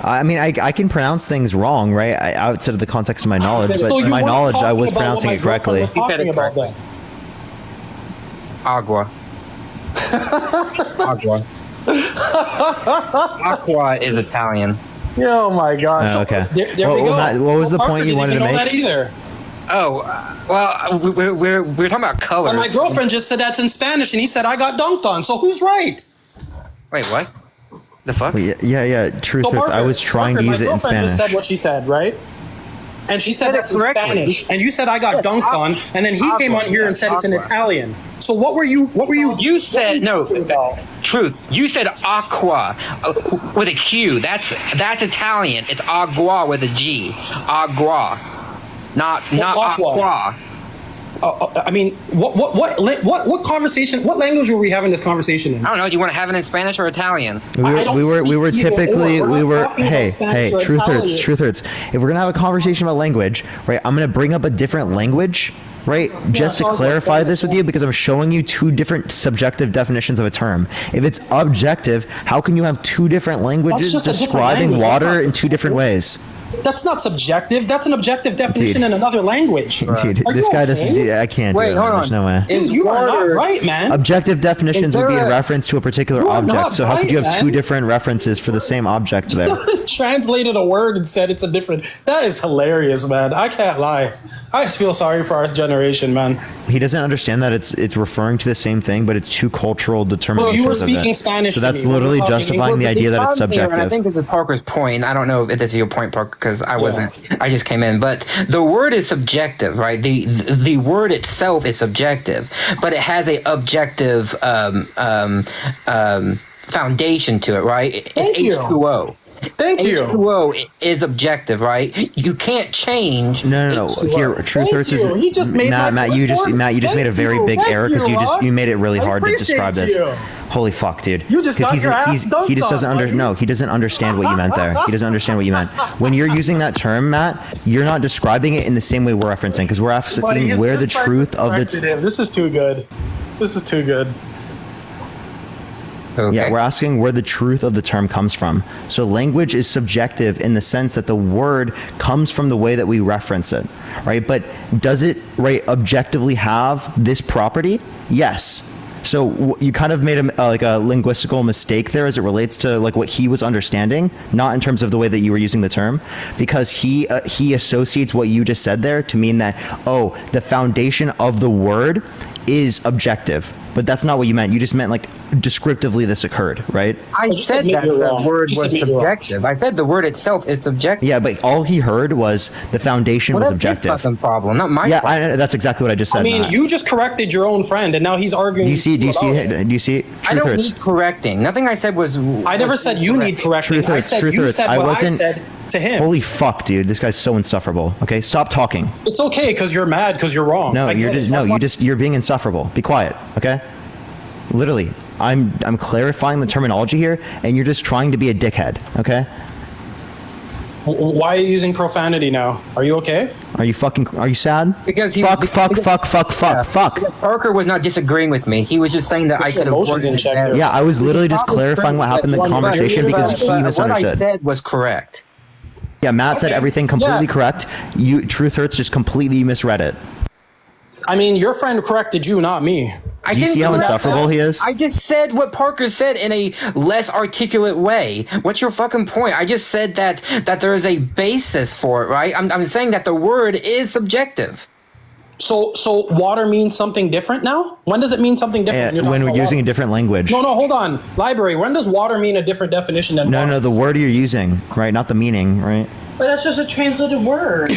I mean, I can pronounce things wrong, right? Outside of the context of my knowledge, but
So
to
you
my
weren't
knowledge, I
talking
was
about what
pronouncing
my
it correctly.
girlfriend was talking about then.
Agua. Agua. Aqua is Italian.
Oh my God!
Oh, okay.
There
Well,
we go.
Matt, what was the
Parker
point you
didn't
wanted
even
to
know
make?
that either.
Oh, well, we're talking about color.
And my girlfriend just said that's in Spanish, and he said I got dunked on. So who's right?
Wait, what? The fuck?
Yeah. Truth
So
hurts. I was trying to use it in
my girlfriend
Spanish.
just said what she said, right? And she said that's in Spanish, and you said I got dunked on, and then he came on here and said it's in Italian. So what were you?
You said no. Truth. You said aqua with a Q. That's Italian. It's agua with a G. Agua, not aqua.
I mean, what conversation? What language were we having this conversation in?
I don't know. Do you want to have it in Spanish or Italian?
We were
speak either
typically,
or. We're not talking about
hey,
Spanish or
truth hurts,
Italian.
truth hurts. If we're gonna have a conversation about language, right, I'm gonna bring up a different language, right, just to
sounds like
clarify
that.
this with you, because I'm showing you two different subjective definitions of a term. If it's objective, how can you have two different languages
just a different
describing
language. That's
water
not
in two different ways?
That's not subjective. That's an objective definition
Dude.
in another language.
Dude,
Are
this
you
guy
okay?
doesn't. I can't
Wait,
do that.
hold
There's
on.
no way.
Dude, you are not right, man.
Objective definitions would be in reference to a particular
You are
object.
not
So how could you have
right,
two
man.
different references for the same object there?
Translated a word and said it's a different. That is hilarious, man. I can't lie. I just feel sorry for our generation, man.
He doesn't understand that it's referring to the same thing, but it's two cultural determinations
you were
of
speaking
it.
Spanish
So
to
that's
me when
literally
we were talking
justifying the
English.
idea that it's
problem here, and I
subjective.
think this is Parker's point. I don't know if this is your point, Parker, because I wasn't. I just came in. But the word is subjective, right? The word itself is subjective, but it has a objective foundation to it, right?
Thank you.
It's H2O.
Thank you.
H2O is objective, right? You can't change.
No.
H2O.
Here, truth
Thank
hurts is
you. He just made my
Matt.
point.
You just made a very
Thank
big
you.
error because
Thank
you
you,
made it really
I
hard to describe this.
appreciate you.
Holy fuck, dude.
You just
'Cause
got your ass
he
dunked
just doesn't
on, buddy.
No, he doesn't understand what you meant there. He doesn't understand what you meant. When you're using that term, Matt, you're not describing it in the same way we're referencing, because we're
Buddy,
asking
his-
where
his
the
friend
truth
just
of
corrected
the
him. This is too good. This is too good.
Okay.
Yeah, we're asking where the truth of the term comes from. So language is subjective in the sense that the word comes from the way that we reference it, right? But does it, right, objectively have this property? Yes. So you kind of made like a linguistical mistake there as it relates to like what he was understanding, not in terms of the way that you were using the term, because he associates what you just said there to mean that, oh, the foundation of the word is objective, but that's not what you meant. You just meant like descriptively this occurred, right?
I
just
said
admit
that
you're
the
wrong.
word
Just
was
admit you're wrong.
subjective. I said the word itself is subjective.
Yeah, but all he heard was the foundation
Well,
was
that's his
objective.
fucking problem, not my
Yeah,
problem.
that's exactly what I just said.
I mean,
Matt.
you just corrected your own friend, and now he's arguing.
do you see?
about it.
Do you see?
I
Truth
don't
hurts.
need correcting. Nothing I said was.
I never said you need correcting.
Truth
I
hurts,
said
truth
you
hurts.
said
I
what
wasn't-
I said to him.
Holy fuck, dude! This guy's so insufferable. Okay, stop talking.
It's okay because you're mad because you're wrong.
No,
I
you're
get
just
it.
no,
That's
you
why-
just you're being insufferable. Be quiet, okay? Literally, I'm clarifying the terminology here, and you're just trying to be a dickhead, okay?
Why are you using profanity now? Are you okay?
Are you sad?
Because he-
fuck,
because-
fuck.
Parker was not disagreeing with me. He was just saying that I
Put your
could have
emotions
worded
in
it
check
better.
there.
Yeah, I was literally just clarifying what happened in the conversation because he
What I
misunderstood.
said was correct.
Yeah, Matt said
Okay.
everything completely
Yeah.
correct. You Truth Hurts just completely misread it.
I mean, your friend corrected you, not me.
I
Do you
didn't
see how
correct
insufferable
that.
he is?
I just said what Parker said in a less articulate way. What's your fucking point? I just said that there is a basis for it, right? I'm saying that the word is subjective.
So water means something different now? When does it mean something different? You're
When
talking
we're
about
using a
water.
different language.
No, hold on. Library. When does water mean a different definition than water?
No, the word you're using, right? Not the meaning, right?
But that's just a translated word.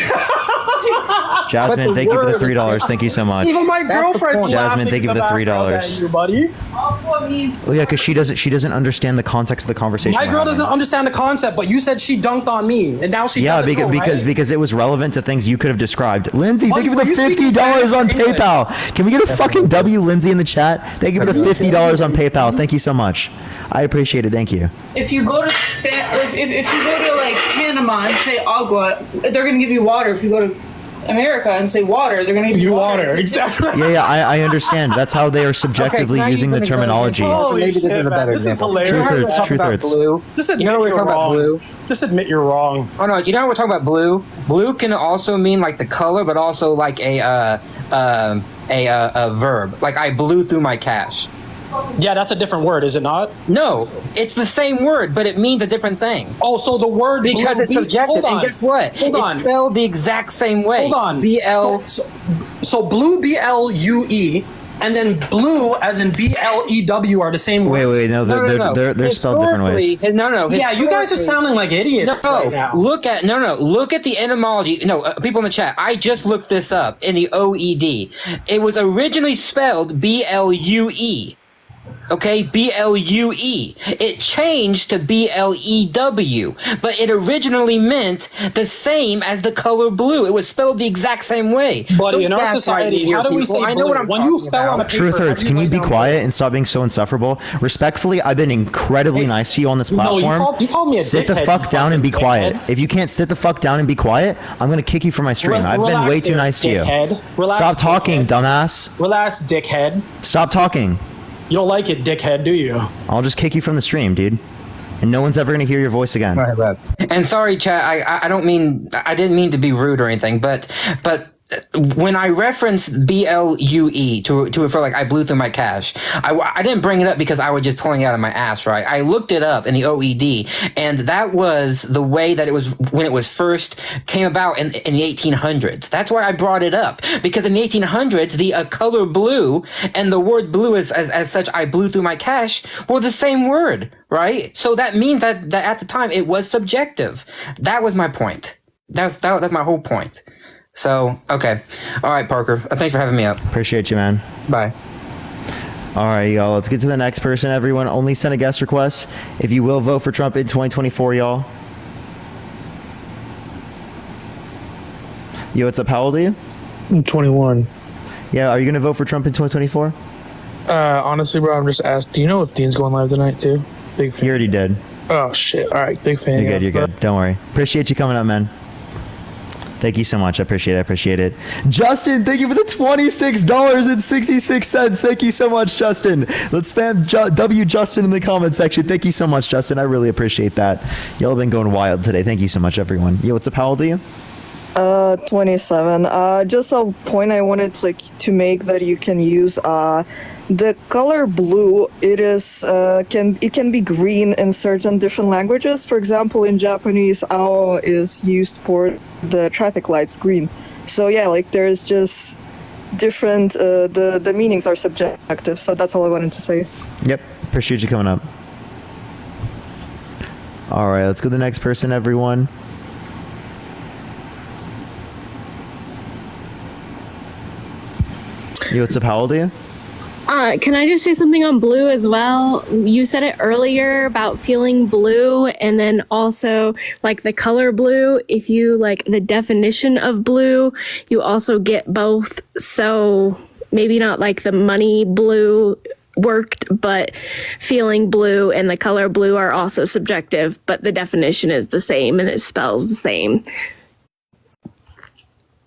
Jasmine,
the
thank you for the
word-
$3. Thank you so much.
Even my
That's the
girlfriend's
point.
Jasmine,
laughing
thank you
in
for the
background
$3.
at you, buddy.
Also means
Oh yeah, because she doesn't understand the context of the conversation.
My
we're
girl
having.
doesn't understand the concept, but you said she dunked on me, and now she
Yeah,
doesn't know, right?
because it was relevant to things you could have described. Lindsay, thank you for
Were
the
you speaking
$50 on
Spanish or English?
PayPal. Can we get a fucking W, Lindsay, in the chat? Thank you for the $50 on PayPal. Thank you so much. I appreciate it. Thank you.
if you go to if you go to like Panama and say agua, they're gonna give you water. If you go to America and say water, they're gonna give you water. It's-
exactly.
Yeah, I understand. That's how they are subjectively
now
using
you're
the
gonna go
terminology.
into-
Holy
Maybe this
shit,
is a
man,
better
this is
example.
hilarious.
You know how we were
Truth
talking about
hurts.
blue?
Just admit
You know how we were
you're
talking about
wrong.
blue?
Just admit you're wrong.
Oh no, you know we're talking about blue. Blue can also mean like the color, but also like a verb. Like I blew through my cash.
Yeah, that's a different word, is it not?
No, it's the same word, but it means a different thing.
Oh, so the word
Because
blue,
it's subjective,
hold on.
and guess what?
Hold
It's
on.
spelled the exact same way.
Hold on.
BL.
So blue, BLUE, and then blue, as in BLEW, are the same
Wait,
words.
no, they're spelled different ways.
Historically- No.
Yeah, you guys are
historically-
sounding like idiots right now.
Look at the etymology. No, people in the chat. I just looked this up in the OED. It was originally spelled BLUE. Okay, BLUE. It changed to BLEW, but it originally meant the same as the color blue. It was spelled the exact same way.
Buddy,
Don't
in our
gaslight me
society,
here,
how do we
people.
say
I know what
blue?
I'm
When you
talking
spell on a
about.
paper,
Truth hurts. Can you be
Everybody
quiet and stop being so insufferable? Respectfully, I've been incredibly nice to you on this
No,
platform.
you called me a
Sit the
dickhead,
fuck
you
down and be
fucking
quiet.
dickhead.
If you can't sit the fuck down and be quiet, I'm gonna kick you from my stream. I've been
Relax
way too
there,
nice to you.
dickhead. Relax,
Stop talking,
dickhead.
dumbass.
Relax, dickhead.
Stop talking.
You don't like it, dickhead, do you?
I'll just kick you from the stream, dude. And no one's ever gonna hear your voice again.
Right, right. And sorry, chat. I didn't mean to be rude or anything, but when I referenced BLUE to refer like I blew through my cash, I didn't bring it up because I was just pulling it out of my ass, right? I looked it up in the OED, and that was the way that it was when it was first came about in the 1800s. That's why I brought it up, because in the 1800s, the color blue and the word blue as such, I blew through my cash, were the same word, right? So that means that at the time it was subjective. That was my point. That's my whole point. So, okay. All right, Parker. Thanks for having me up.
Appreciate you, man.
Bye.
All right, y'all. Let's get to the next person. Everyone, only send a guest request if you will vote for Trump in 2024, y'all. Yo, what's up? How old are you?
I'm 21.
Yeah, are you gonna vote for Trump in 2024?
Honestly, bro, I'm just asked. Do you know if Dean's going live tonight too? Big fan.
You already did.
Oh shit! All right, big fan.
You're good. You're good. Don't worry. Appreciate you coming up, man. Thank you so much. I appreciate it. Justin, thank you for the $26.66. Thank you so much, Justin. Let's spam W Justin in the comment section. Thank you so much, Justin. I really appreciate that. Y'all have been going wild today. Thank you so much, everyone. Yo, what's up? How old are you?
27. Just a point I wanted to make that you can use the color blue. It can be green in certain different languages. For example, in Japanese, ao is used for the traffic lights green. So yeah, there's just different. The meanings are subjective. So that's all I wanted to say.
Yep. Appreciate you coming up. All right, let's go to the next person, everyone. Yo, what's up? How old are you?
Can I just say something on blue as well? You said it earlier about feeling blue, and then also like the color blue. If you like the definition of blue, you also get both. So maybe not like the money blue worked, but feeling blue and the color blue are also subjective, but the definition is the same and it spells the same.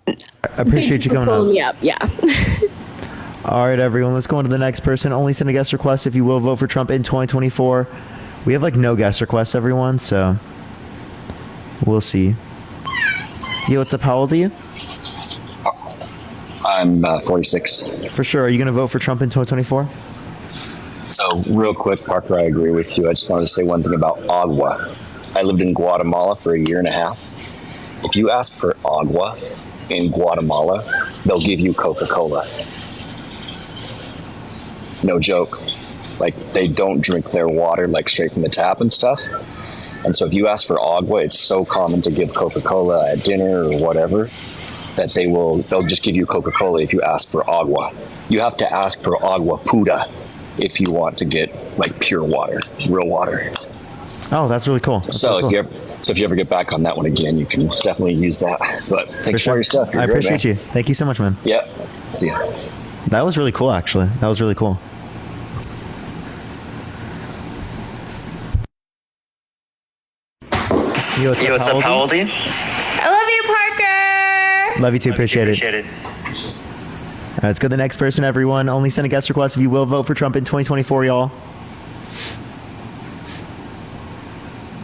I appreciate you coming up.
Pulling me up, yeah.
All right, everyone, let's go on to the next person. Only send a guest request if you will vote for Trump in 2024. We have like no guest requests, everyone, so we'll see. Yo, what's up? How old are you?
I'm 46.
For sure. Are you going to vote for Trump in 2024?
So, real quick, Parker, I agree with you. I just wanted to say one thing about agua. I lived in Guatemala for a year and a half. If you ask for agua in Guatemala, they'll give you Coca-Cola. No joke. Like, they don't drink their water like straight from the tap and stuff. And so if you ask for agua, it's so common to give Coca-Cola at dinner or whatever that they'll just give you Coca-Cola if you ask for agua. You have to ask for agua pura if you want to get like pure water, real water.
Oh, that's really cool.
So if you ever get back on that one again, you can definitely use that. But thanks for your stuff.
I appreciate you. Thank you so much, man.
Yep. See ya.
That was really cool, actually. That was really cool. Yo, what's up? How old are you?
I love you, Parker.
Love you too. Appreciate it. All right, let's go to the next person, everyone. Only send a guest request if you will vote for Trump in 2024, y'all.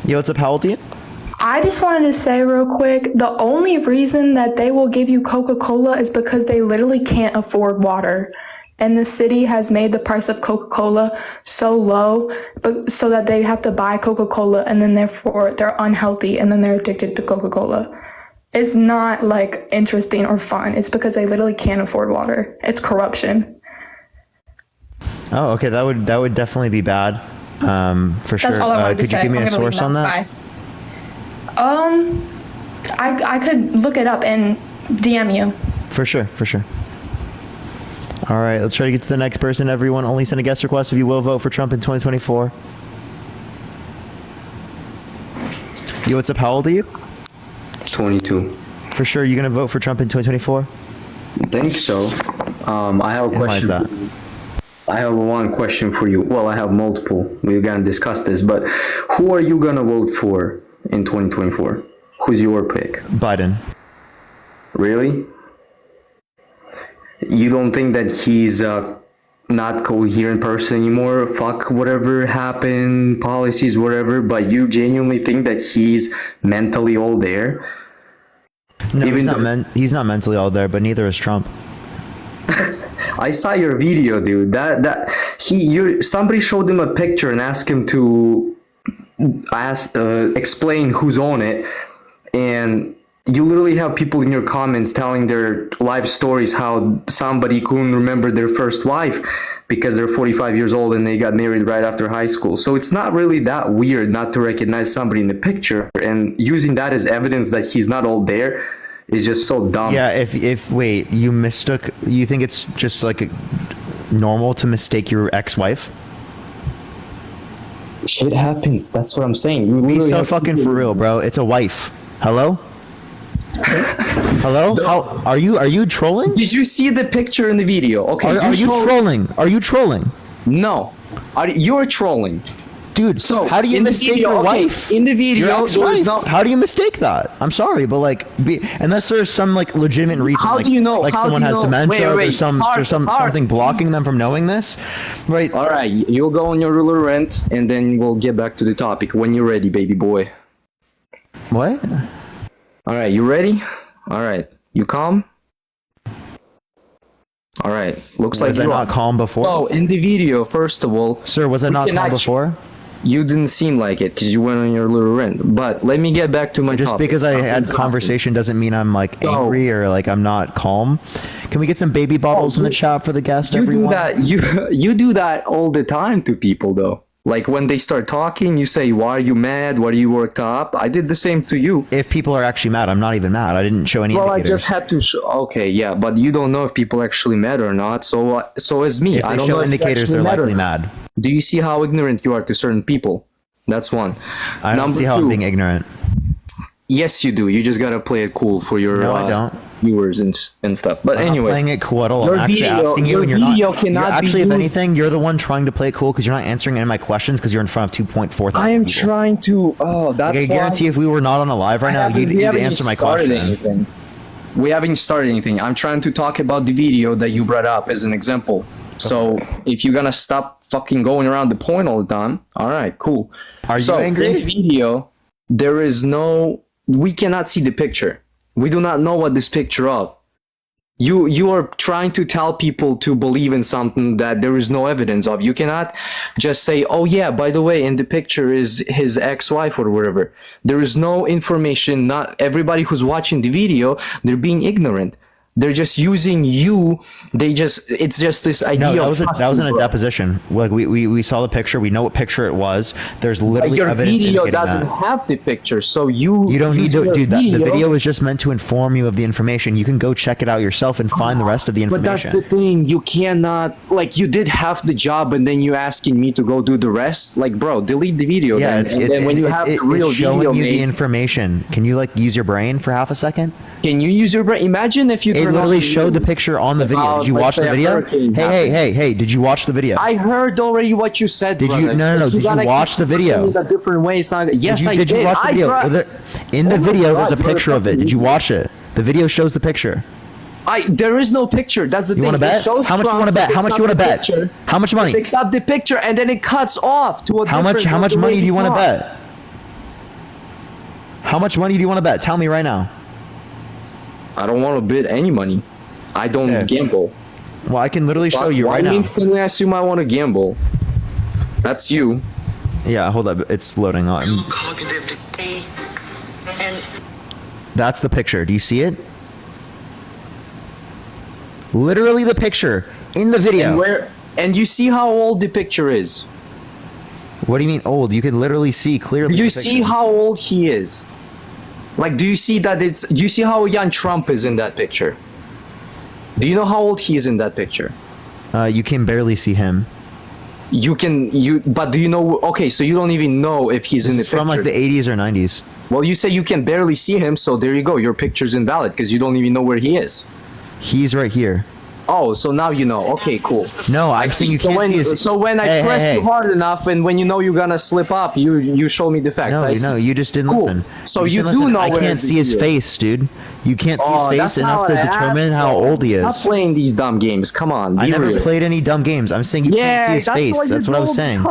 Yo, what's up? How old are you?
I just wanted to say real quick, the only reason that they will give you Coca-Cola is because they literally can't afford water. And the city has made the price of Coca-Cola so low, but so that they have to buy Coca-Cola and then therefore they're unhealthy and then they're addicted to Coca-Cola. It's not like interesting or fun. It's because they literally can't afford water. It's corruption.
Oh, okay. That would definitely be bad. For sure.
That's all I wanted to
could
say.
you give me
I'm
a
gonna
source
leave
on that?
Bye. I could look it up and DM you.
For sure. All right, let's try to get to the next person, everyone. Only send a guest request if you will vote for Trump in 2024. Yo, what's up? How old are you?
22.
For sure, you're going to vote for Trump in 2024?
I think so. I have a question.
Why is that?
I have one question for you. Well, I have multiple. We're going to discuss this, but who are you going to vote for in 2024? Who's your pick?
Biden.
Really? You don't think that he's not coherent person anymore? Fuck whatever happened, policies, whatever, but you genuinely think that he's mentally all there?
No, he's not mentally all there, but neither is Trump.
I saw your video, dude. Somebody showed him a picture and asked him to explain who's on it, and you literally have people in your comments telling their life stories how somebody couldn't remember their first wife because they're 45 years old and they got married right after high school. So it's not really that weird not to recognize somebody in the picture, and using that as evidence that he's not all there is just so dumb.
Yeah, if wait, you think it's just like normal to mistake your ex-wife?
Shit happens. That's what I'm saying.
Be so fucking for real, bro. It's a wife. Hello? Hello? How are you trolling?
Did you see the picture in the video? Okay.
Are you trolling? Are you trolling?
No. You're trolling.
Dude, so how do you mistake your wife?
In the video,
your ex-wife? How do you mistake that? I'm sorry, but unless there's some like legitimate reason,
how do you know?
Like
how
someone has dementia,
wait,
there's something blocking them from knowing this, right?
All right, you'll go on your ruler rant, and then we'll get back to the topic when you're ready, baby boy.
What?
All right, you ready? All right, you calm? All right, looks like
was I not calm before?
Oh, in the video, first of all,
sir, was I not calm before?
You didn't seem like it because you went on your little rant. But let me get back to my
Just
topic.
because I had conversation doesn't mean I'm like angry or like I'm not calm. Can we get some baby bottles in the chat for the guest?
You
everyone?
do that. You do that all the time to people, though. Like when they start talking, you say, "Why are you mad? Why are you worked up?" I did the same to you.
If people are actually mad, I'm not even mad. I didn't show any indicators.
I just had to show. Okay, yeah, but you don't know if people actually mad or not. So is me.
If
I
they
don't
show
know
indicators, they're likely mad.
Do you see how ignorant you are to certain people? That's one.
I don't see how I'm being ignorant.
Yes, you do. You just gotta play it cool for your
No, I don't.
viewers and stuff. But
I'm
anyway,
not playing it cool at all.
your
I'm actually
video-
asking you,
your
and you're not.
video
You're
cannot be
actually, if
used-
anything, you're the one trying to play it cool because you're not answering any of my questions because you're in front of 2.4 thousand
I am
people.
trying to. Oh, that's.
Like, I guarantee if we were not on a live right now, you'd answer my question.
Anything. We haven't started anything. I'm trying to talk about the video that you brought up as an example. So if you're gonna stop fucking going around the point all the time, all right, cool.
Are you angry?
In the video, there is no. We cannot see the picture. We do not know what this picture of. You are trying to tell people to believe in something that there is no evidence of. You cannot just say, "Oh yeah, by the way, in the picture is his ex-wife or whatever." There is no information. Not everybody who's watching the video, they're being ignorant. They're just using you. It's just this idea.
No,
of
that was in a
trusting, bro.
deposition. Like we saw the picture. We know what picture it was. There's literally
Your
evidence
video
indicating
doesn't
that.
have the picture, so you
don't need to
use
do
your
that. The video is just meant to inform you of the information. You can go check it out yourself and find the rest of the
But
information.
that's the thing. You cannot, like, you did half the job and then you asking me to go do the rest. Like, bro, delete the video.
Yeah,
then. And then when you have the real
it's showing
video
you the
made,
information. Can you like use your brain for half a second?
can you use your brain? Imagine if you
It
turn on
literally
the
showed the
news
picture on the video.
about,
Did you
let's
watch
say,
the
a
video?
hurricane
Hey,
happened.
did you watch the video?
I heard already what you said.
Did you?
brother.
No.
If
Did you
gotta
watch
keep
the video?
it a different way. It's not, yes, I
Did you watch the
I
video?
tried-
In the
Oh my
video, there's a
God, you're
picture of it.
fucking
Did you
idiot.
watch it? The video shows the picture.
There is no picture. That's the
You
thing.
want to
It
bet?
shows
How much you
Trump,
want to bet?
picks
How much
up
you want to
the
bet?
picture,
How much money?
Picks up the picture and then it cuts off to a
How much?
different
How much
the
money
way
do you want to
talk.
bet? How much money do you want to bet? Tell me right now.
I don't want to bid any money. I don't gamble.
Well, I can literally show you
Why
right now.
instantly assume I want to gamble? That's you.
Yeah, hold up. It's loading on. That's the picture. Do you see it? Literally the picture in the video.
And you see how old the picture is.
What do you mean old? You can literally see clearly.
Do you
the
see
picture.
how old he is? Like, do you see that it's? Do you see how young Trump is in that picture? Do you know how old he is in that picture?
You can barely see him.
But do you know? Okay, so you don't even know if he's in the
This is
picture.
from like the 80s or 90s.
Well, you say you can barely see him, so there you go. Your picture's invalid because you don't even know where he is.
He's right here.
Oh, so now you know. Okay, cool.
No, I'm saying you can't see his.
So when I press you hard enough, and when you know you're gonna slip up, you show me the facts.
No, you just didn't
Cool.
listen.
So
just
you
didn't
do
listen.
know
I
where
can't
the
see his
video
face, dude. You can't see his face
that's
enough
not
to
what I
determine
asked,
how
bro.
old he
Stop
is.
playing these dumb games. Come on.
I
be
never
real.
played any dumb games. I'm saying you can't see his face. That's what I was saying.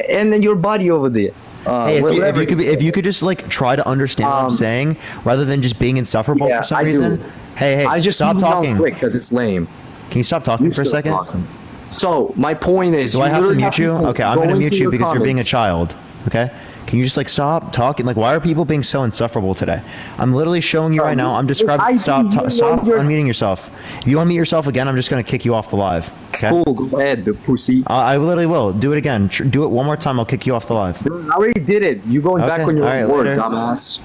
And then your body over there.
Hey, if you could just like try to understand what I'm saying rather than just being insufferable for some reason. Hey,
I just
stop
moved on
talking.
quick because it's lame.
Can you stop talking for a
still
second?
talking. So my point is,
Do I have to
literally
mute you?
people
Okay, I'm
go
gonna
into
mute you
your
because you're being a
comments.
child. Okay? Can you just like stop talking? Like, why are people being so insufferable today? I'm literally showing you right now. I'm describing. Stop unmuting yourself. If you unmute yourself again, I'm just gonna kick you off the live. Okay?
Cool, go ahead, the pussy.
I literally will. Do it again. Do it one more time. I'll kick you off the live.
I already did it. You going back
Okay,
on your
alright,
word,
later.
dumbass.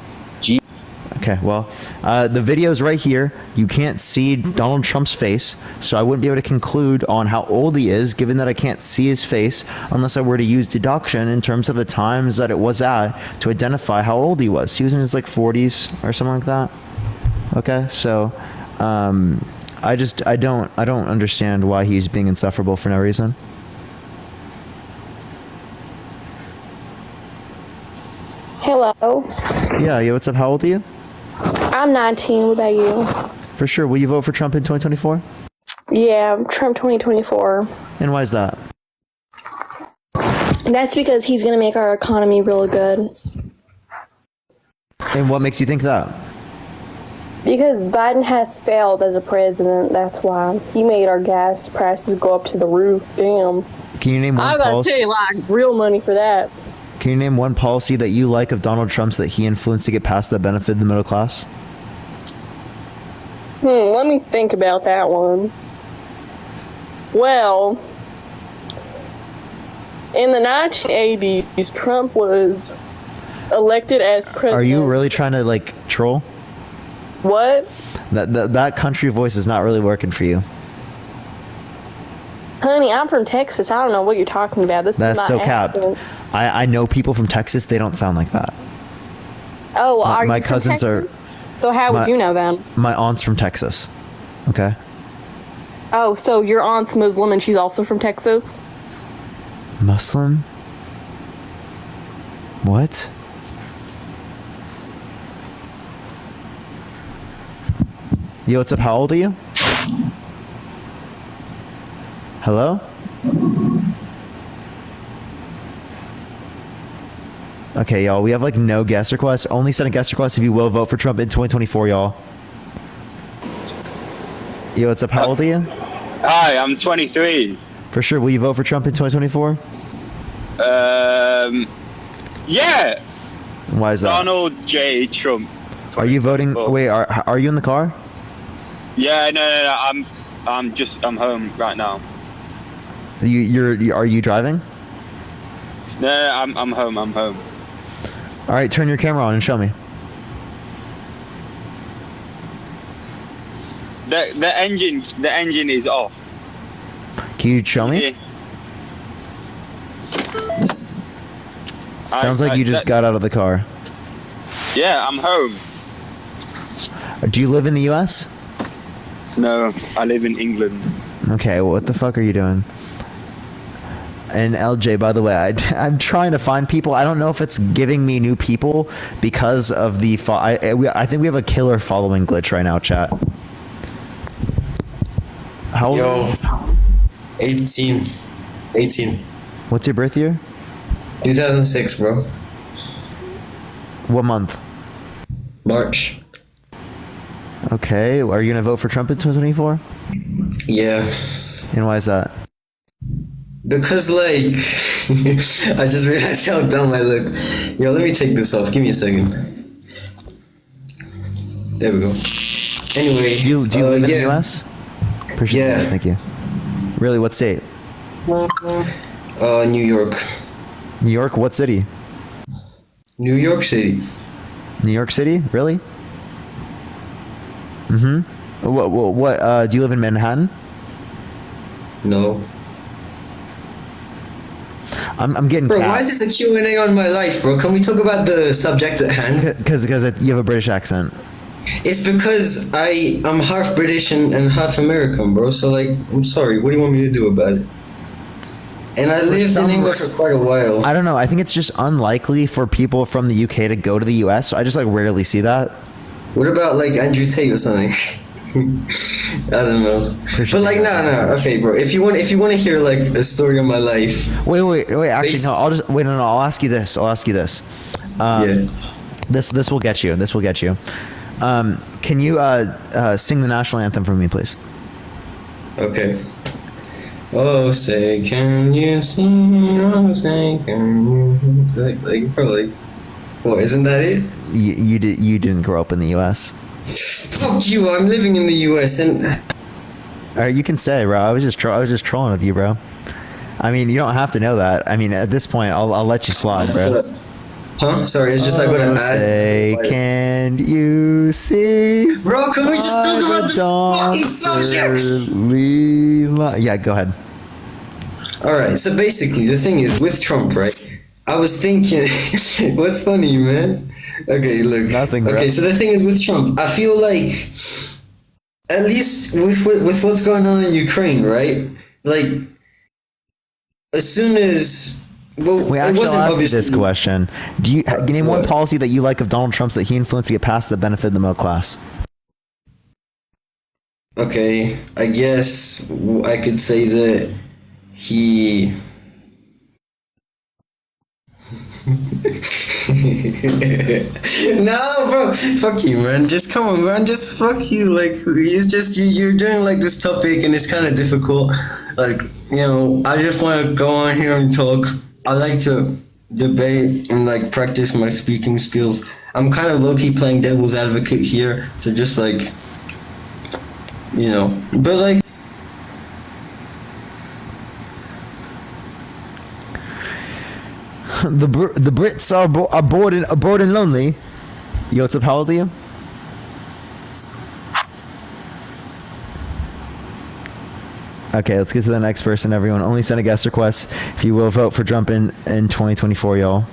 Okay, well, the video's right here. You can't see Donald Trump's face, so I wouldn't be able to conclude on how old he is, given that I can't see his face, unless I were to use deduction in terms of the times that it was at to identify how old he was. He was in his like 40s or something like that. Okay, so I don't understand why he's being insufferable for no reason.
Hello.
Yeah, what's up? How old are you?
I'm 19. What about you?
For sure. Will you vote for Trump in 2024?
Yeah, Trump 2024.
And why is that?
That's because he's going to make our economy really good.
And what makes you think that?
Because Biden has failed as a president, that's why. He made our gas prices go up to the roof. Damn.
Can you name one
I gotta
policy?
tell you, like, real money for that.
Can you name one policy that you like of Donald Trump's that he influenced to get past that benefited the middle class?
Let me think about that one. Well, in the 1980s, Trump was elected as president.
Are you really trying to like troll?
What?
That country voice is not really working for you.
Honey, I'm from Texas. I don't know what you're talking about. This
That's
is
so
my
capped.
accent.
I know people from Texas. They don't sound like that.
Oh, well, are
My
you from
cousins are.
Texas? So how would you know them?
My aunt's from Texas. Okay.
Oh, so your aunt's Muslim and she's also from Texas?
Muslim? What? Yo, what's up? How old are you? Hello? Okay, y'all, we have like no guest requests. Only send a guest request if you will vote for Trump in 2024, y'all. Yo, what's up? How old are you?
Hi, I'm 23.
For sure. Will you vote for Trump in 2024?
Yeah.
Why is that?
Donald J. Trump.
Are you voting? Wait, are you in the car?
Yeah, no. I'm home right now.
Are you driving?
No, I'm home.
All right, turn your camera on and show me.
The engine is off.
Can you show me? Sounds like you just got out of the car.
Yeah, I'm home.
Do you live in the U.S.?
No, I live in England.
Okay, well, what the fuck are you doing? And LJ, by the way, I'm trying to find people. I don't know if it's giving me new people because of the... I think we have a killer following glitch right now, chat. How old?
Yo, 18.
What's your birth year?
2006, bro.
What month?
March.
Okay, are you gonna vote for Trump in 2024?
Yeah.
And why is that?
Because, like, I just realized how dumb I look. Yo, let me take this off. Give me a second. There we go. Anyway.
Do you live in the U.S.? Appreciate that. Thank you. Really, what state?
New York.
New York? What city?
New York City.
New York City? Really? Mm-hmm. What, do you live in Manhattan?
No.
I'm getting...
Bro, why is this a Q&A on my life, bro? Can we talk about the subject at hand?
Because you have a British accent.
It's because I'm half British and half American, bro. So, like, I'm sorry. What do you want me to do about it? And I lived in England for quite a while.
I don't know. I think it's just unlikely for people from the UK to go to the US. So I just, like, rarely see that.
What about, like, Andrew Tate or something? I don't know. But, like, no. Okay, bro. If you want to hear, like, a story of my life.
Wait. Actually, no. I'll ask you this. Yeah. This will get you. Can you sing the national anthem for me, please?
Okay. Oh, say, can you sing? Oh, say, can you? Like, probably. What, isn't that it?
You didn't grow up in the U.S.
Fuck you! I'm living in the U.S. and.
All right, you can say, bro. I was just trolling with you, bro. I mean, you don't have to know that. I mean, at this point, I'll let you slide, bro.
Huh? Sorry, it's just like what I add.
Say, can you see?
Bro, can we just talk about the fucking subject?
Yeah, go ahead.
Alright, so basically, the thing is, with Trump, right? I was thinking, what's funny, man? Okay, look.
Nothing, bro.
Okay, so the thing is, with Trump, I feel like, at least with what's going on in Ukraine, right? Like, as soon as... Well,
Wait, actually, I'll ask you this question. Can you name one policy that you like of Donald Trump's that he influenced to get past the benefit of the middle class?
Okay, I guess I could say that he... No, bro, fuck you, man. Just come on, man. Just fuck you. Like, it's just you're doing like this topic, and it's kind of difficult. Like, I just want to go on here and talk. I like to debate and like practice my speaking skills. I'm kind of low-key playing devil's advocate here, so just like, but like.
The Brits are bored and lonely. Yo, what's up? How old are you? Okay, let's get to the next person, everyone. Only send a guest request if you will vote for Trump in 2024, y'all.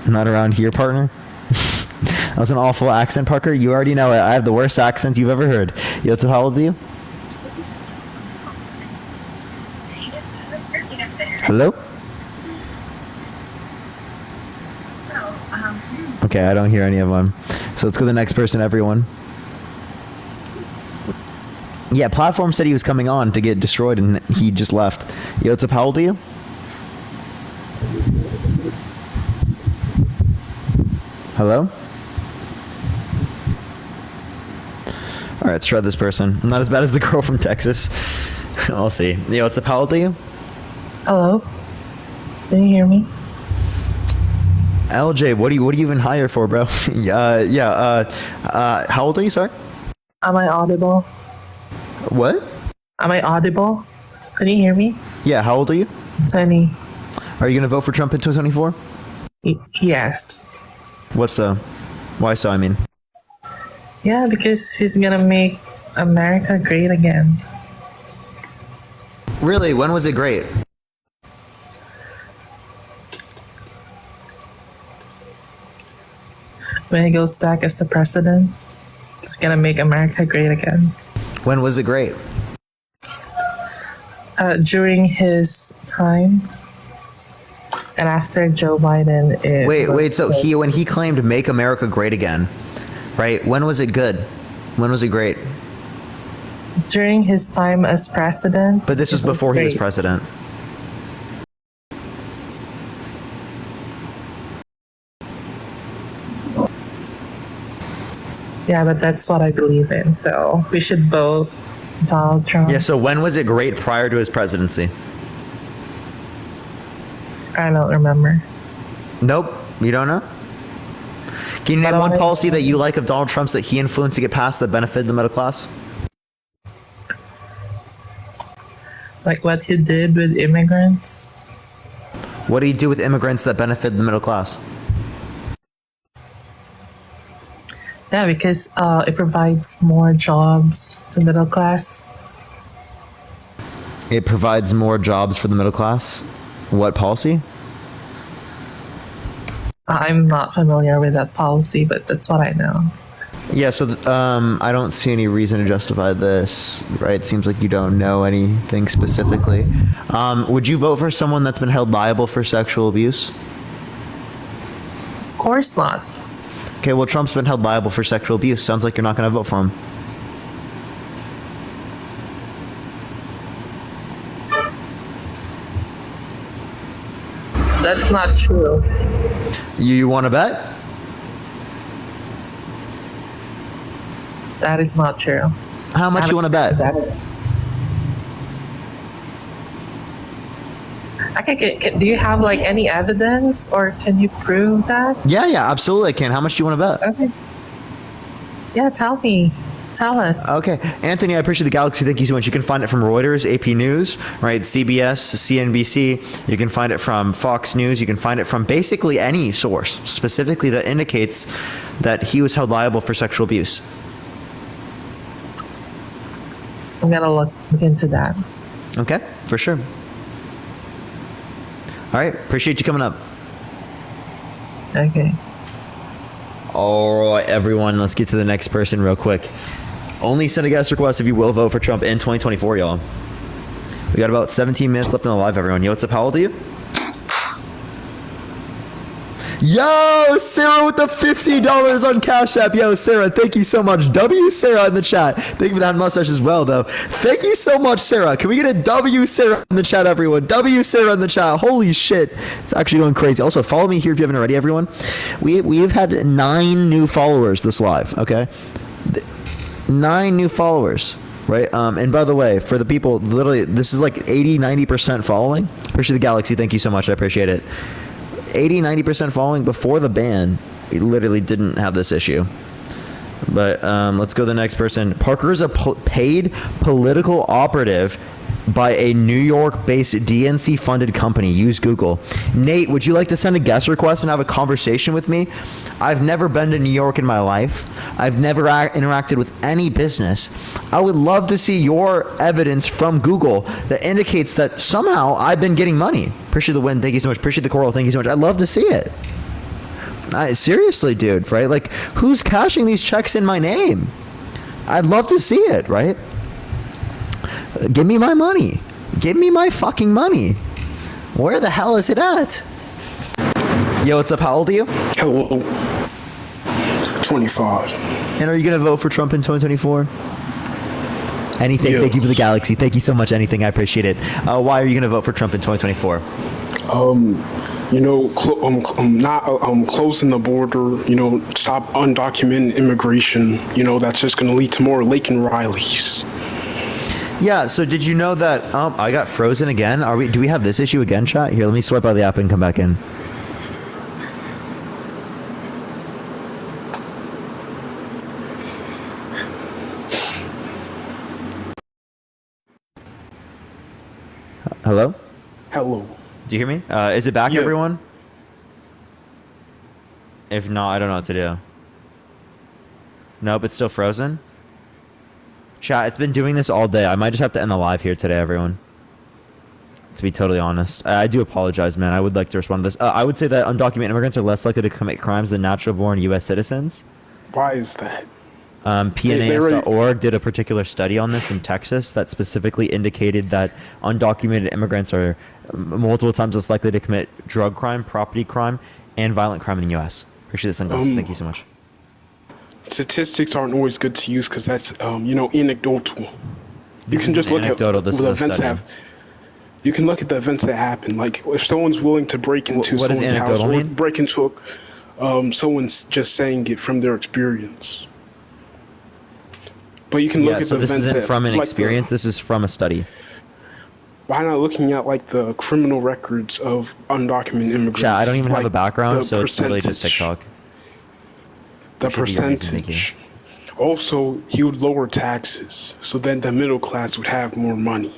Not around here, partner. That was an awful accent, Parker. You already know it. I have the worst accent you've ever heard. Yo, what's up? How old are you? Hello? Okay, I don't hear any of them. So let's go to the next person, everyone. Yeah, Platform said he was coming on to get destroyed and he just left. Yo, what's up? How old are you? Hello? Alright, let's try this person. I'm not as bad as the girl from Texas. I'll see. Yo, what's up? How old are you?
Hello? Can you hear me?
LJ, what do you even hire for, bro? How old are you, sorry?
Am I audible?
What?
Am I audible? Can you hear me?
Yeah, how old are you?
20.
Are you gonna vote for Trump in 2024?
Yes.
What's so? Why so, I mean?
Yeah, because he's gonna make America great again.
Really? When was it great?
When he goes back as the president, it's gonna make America great again.
When was it great?
During his time, and after Joe Biden.
Wait. So when he claimed "Make America Great Again," right? When was it good? When was it great?
During his time as president.
But this was before he was president.
Yeah, but that's what I believe in. So we should vote Donald Trump.
Yeah. So when was it great prior to his presidency?
I don't remember.
Nope. You don't know? Can you name one policy that you like of Donald Trump's that he influenced to get passed that benefited the middle class?
Like what he did with immigrants?
What did he do with immigrants that benefited the middle class?
Yeah, because it provides more jobs to middle class.
It provides more jobs for the middle class? What policy?
I'm not familiar with that policy, but that's what I know.
Yeah, so I don't see any reason to justify this, right? It seems like you don't know anything specifically. Would you vote for someone that's been held liable for sexual abuse?
Of course not.
Okay, well, Trump's been held liable for sexual abuse. Sounds like you're not going to vote for him.
That's not true.
You want to bet?
That is not true.
How much you want to bet?
Okay, do you have like any evidence or can you prove that?
Yeah, absolutely I can. How much do you want to bet?
Okay. Yeah, tell me. Tell us.
Okay. Anthony, I appreciate the Galaxy. Thank you so much. You can find it from Reuters, AP News, right? CBS, CNBC. You can find it from Fox News. You can find it from basically any source, specifically that indicates that he was held liable for sexual abuse.
I'm going to look into that.
Okay, for sure. All right. Appreciate you coming up.
Okay.
All right, everyone. Let's get to the next person real quick. Only send a guest request if you will vote for Trump in 2024, y'all. We got about 17 minutes left in the live, everyone. Yo, what's up? How old are you? Yo, Sarah with the $50 on Cash App. Yo, Sarah, thank you so much. W Sarah in the chat. Thank you for that mustache as well, though. Thank you so much, Sarah. Can we get a W Sarah in the chat, everyone? W Sarah in the chat. Holy shit. It's actually going crazy. Also, follow me here if you haven't already, everyone. We've had 9 new followers this live, okay? 9 new followers. Right. And by the way, for the people, literally, this is like 80-90% following. Appreciate the Galaxy. Thank you so much. I appreciate it. 80-90% following before the ban. We literally didn't have this issue. But let's go to the next person. Parker is a paid political operative by a New York-based DNC-funded company. Use Google. Nate, would you like to send a guest request and have a conversation with me? I've never been to New York in my life. I've never interacted with any business. I would love to see your evidence from Google that indicates that somehow I've been getting money. Appreciate the win. Thank you so much. Appreciate the coral. Thank you so much. I'd love to see it. Seriously, dude, right? Like, who's cashing these checks in my name? I'd love to see it, right? Give me my money. Give me my fucking money. Where the hell is it at? Yo, what's up? How old are you?
Hello. 25.
And are you going to vote for Trump in 2024? Anything. Yeah. Thank you for the Galaxy. Thank you so much. Anything. I appreciate it. Why are you going to vote for Trump in 2024?
Closing the border, stop undocumented immigration, that's just going to lead to more Laken Rileys.
Yeah, so did you know that I got frozen again? Do we have this issue again, chat? Here, let me swipe out the app and come back in. Hello?
Hello.
Do you hear me? Is it back, yeah. Everyone? If not, I don't know what to do. Nope, it's still frozen. Chat, it's been doing this all day. I might just have to end the live here today, everyone. To be totally honest. I do apologize, man. I would like to respond to this. I would say that undocumented immigrants are less likely to commit crimes than natural-born U.S. citizens.
Why is that?
PNAS.org did a particular study on this in Texas that specifically indicated that undocumented immigrants are multiple times less likely to commit drug crime, property crime, and violent crime in the U.S. Appreciate this, sunglasses. Thank you so much.
Statistics aren't always good to use because that's, anecdotal. You can just look at the events that have. You can look at the events that happen. Like if someone's willing to break into someone's house or break into someone's just saying it from their experience. But you can look at the events that.
This isn't from an experience. This is from a study.
Why not looking at like the criminal records of undocumented immigrants?
Yeah, I don't even have a background, so it's really just TikTok.
The percentage. Also, he would lower taxes, so then the middle class would have more money.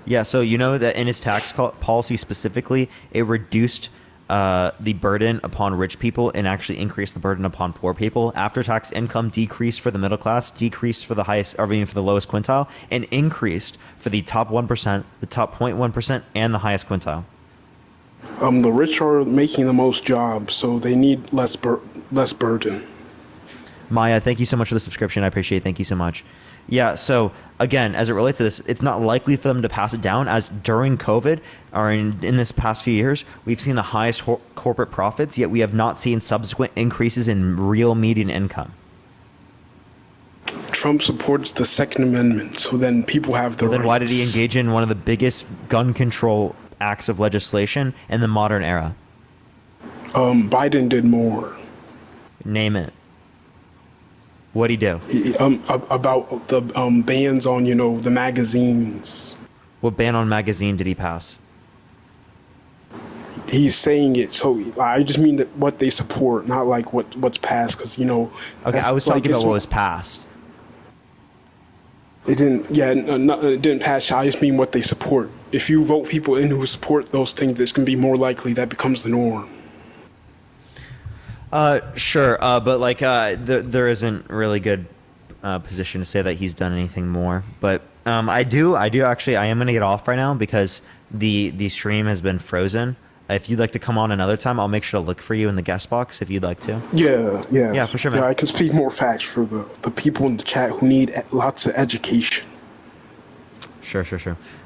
Yeah, so you know that in his tax policy specifically, it reduced the burden upon rich people and actually increased the burden upon poor people. After-tax income decreased for the middle class, decreased for the highest, or even for the lowest quintile, and increased for the top 1%, the top 0.1%, and the highest quintile.
The rich are making the most jobs, so they need less burden.
Maya, thank you so much for the subscription. I appreciate it. Thank you so much. Yeah, so again, as it relates to this, it's not likely for them to pass it down, as during COVID or in this past few years, we've seen the highest corporate profits, yet we have not seen subsequent increases in real median income.
Trump supports the Second Amendment, so then people have the rights.
Then why did he engage in one of the biggest gun control acts of legislation in the modern era?
Biden did more.
Name it. What'd he do?
About the bans on, the magazines.
What ban on magazine did he pass?
He's saying it, so I just mean that what they support, not like what's passed, because
Okay, I was talking about what was passed.
It didn't. Yeah, it didn't pass. I just mean what they support. If you vote people in who support those things, it's gonna be more likely that becomes the norm.
Sure, but like there isn't really good position to say that he's done anything more. But I am gonna get off right now because the stream has been frozen. If you'd like to come on another time, I'll make sure to look for you in the guest box if you'd like to.
Yeah,
for sure, man.
Yeah, I can speak more facts for the people in the chat who need lots of education.
Sure.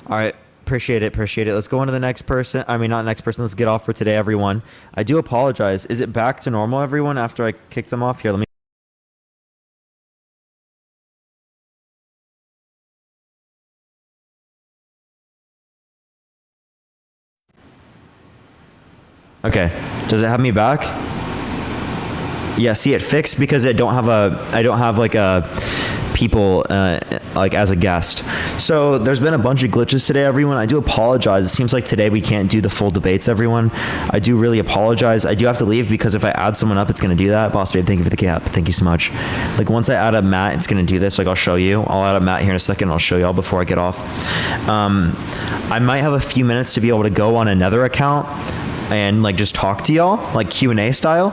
All right. Appreciate it. Let's go on to the next person. I mean, not next person. Let's get off for today, everyone. I do apologize. Is it back to normal, everyone, after I kick them off? Here, let me. Okay. Does it have me back? Yeah, see, it fixed because I don't have like a people like as a guest. So there's been a bunch of glitches today, everyone. I do apologize. It seems like today we can't do the full debates, everyone. I do really apologize. I do have to leave because if I add someone up, it's going to do that. Boss babe, thank you for the cap. Thank you so much. Like once I add up Matt, it's going to do this. Like I'll show you. I'll add up Matt here in a second. I'll show y'all before I get off. I might have a few minutes to be able to go on another account and like just talk to y'all, like Q&A style,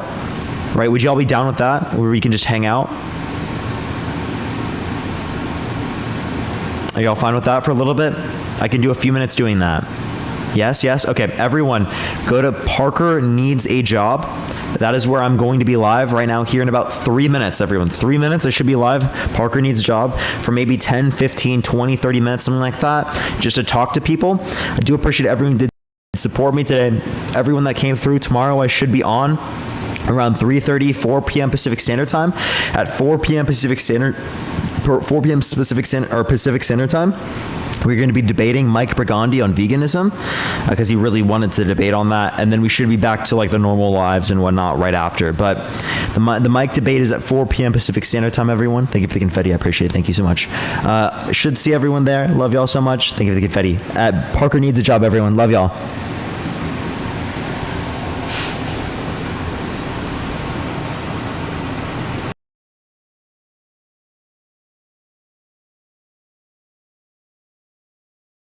right? Would y'all be down with that, where we can just hang out? Are y'all fine with that for a little bit? I can do a few minutes doing that. Yes. Okay, everyone, go to Parker Needs a Job. That is where I'm going to be live right now here in about 3 minutes, everyone. 3 minutes, I should be live. Parker Needs a Job for maybe 10, 15, 20, 30 minutes, something like that, just to talk to people. I do appreciate everyone who did support me today. Everyone that came through. Tomorrow I should be on around 3:30, 4 p.m. Pacific Standard Time. At 4 p.m. Pacific Standard Time, we're going to be debating Mike Brigandi on veganism because he really wanted to debate on that, and then we should be back to like the normal lives and whatnot right after. But the Mike debate is at 4 p.m. Pacific Standard Time, everyone. Thank you for the confetti. I appreciate it. Thank you so much. Should see everyone there. Love y'all so much. Thank you for the confetti. Parker Needs a Job, everyone. Love y'all.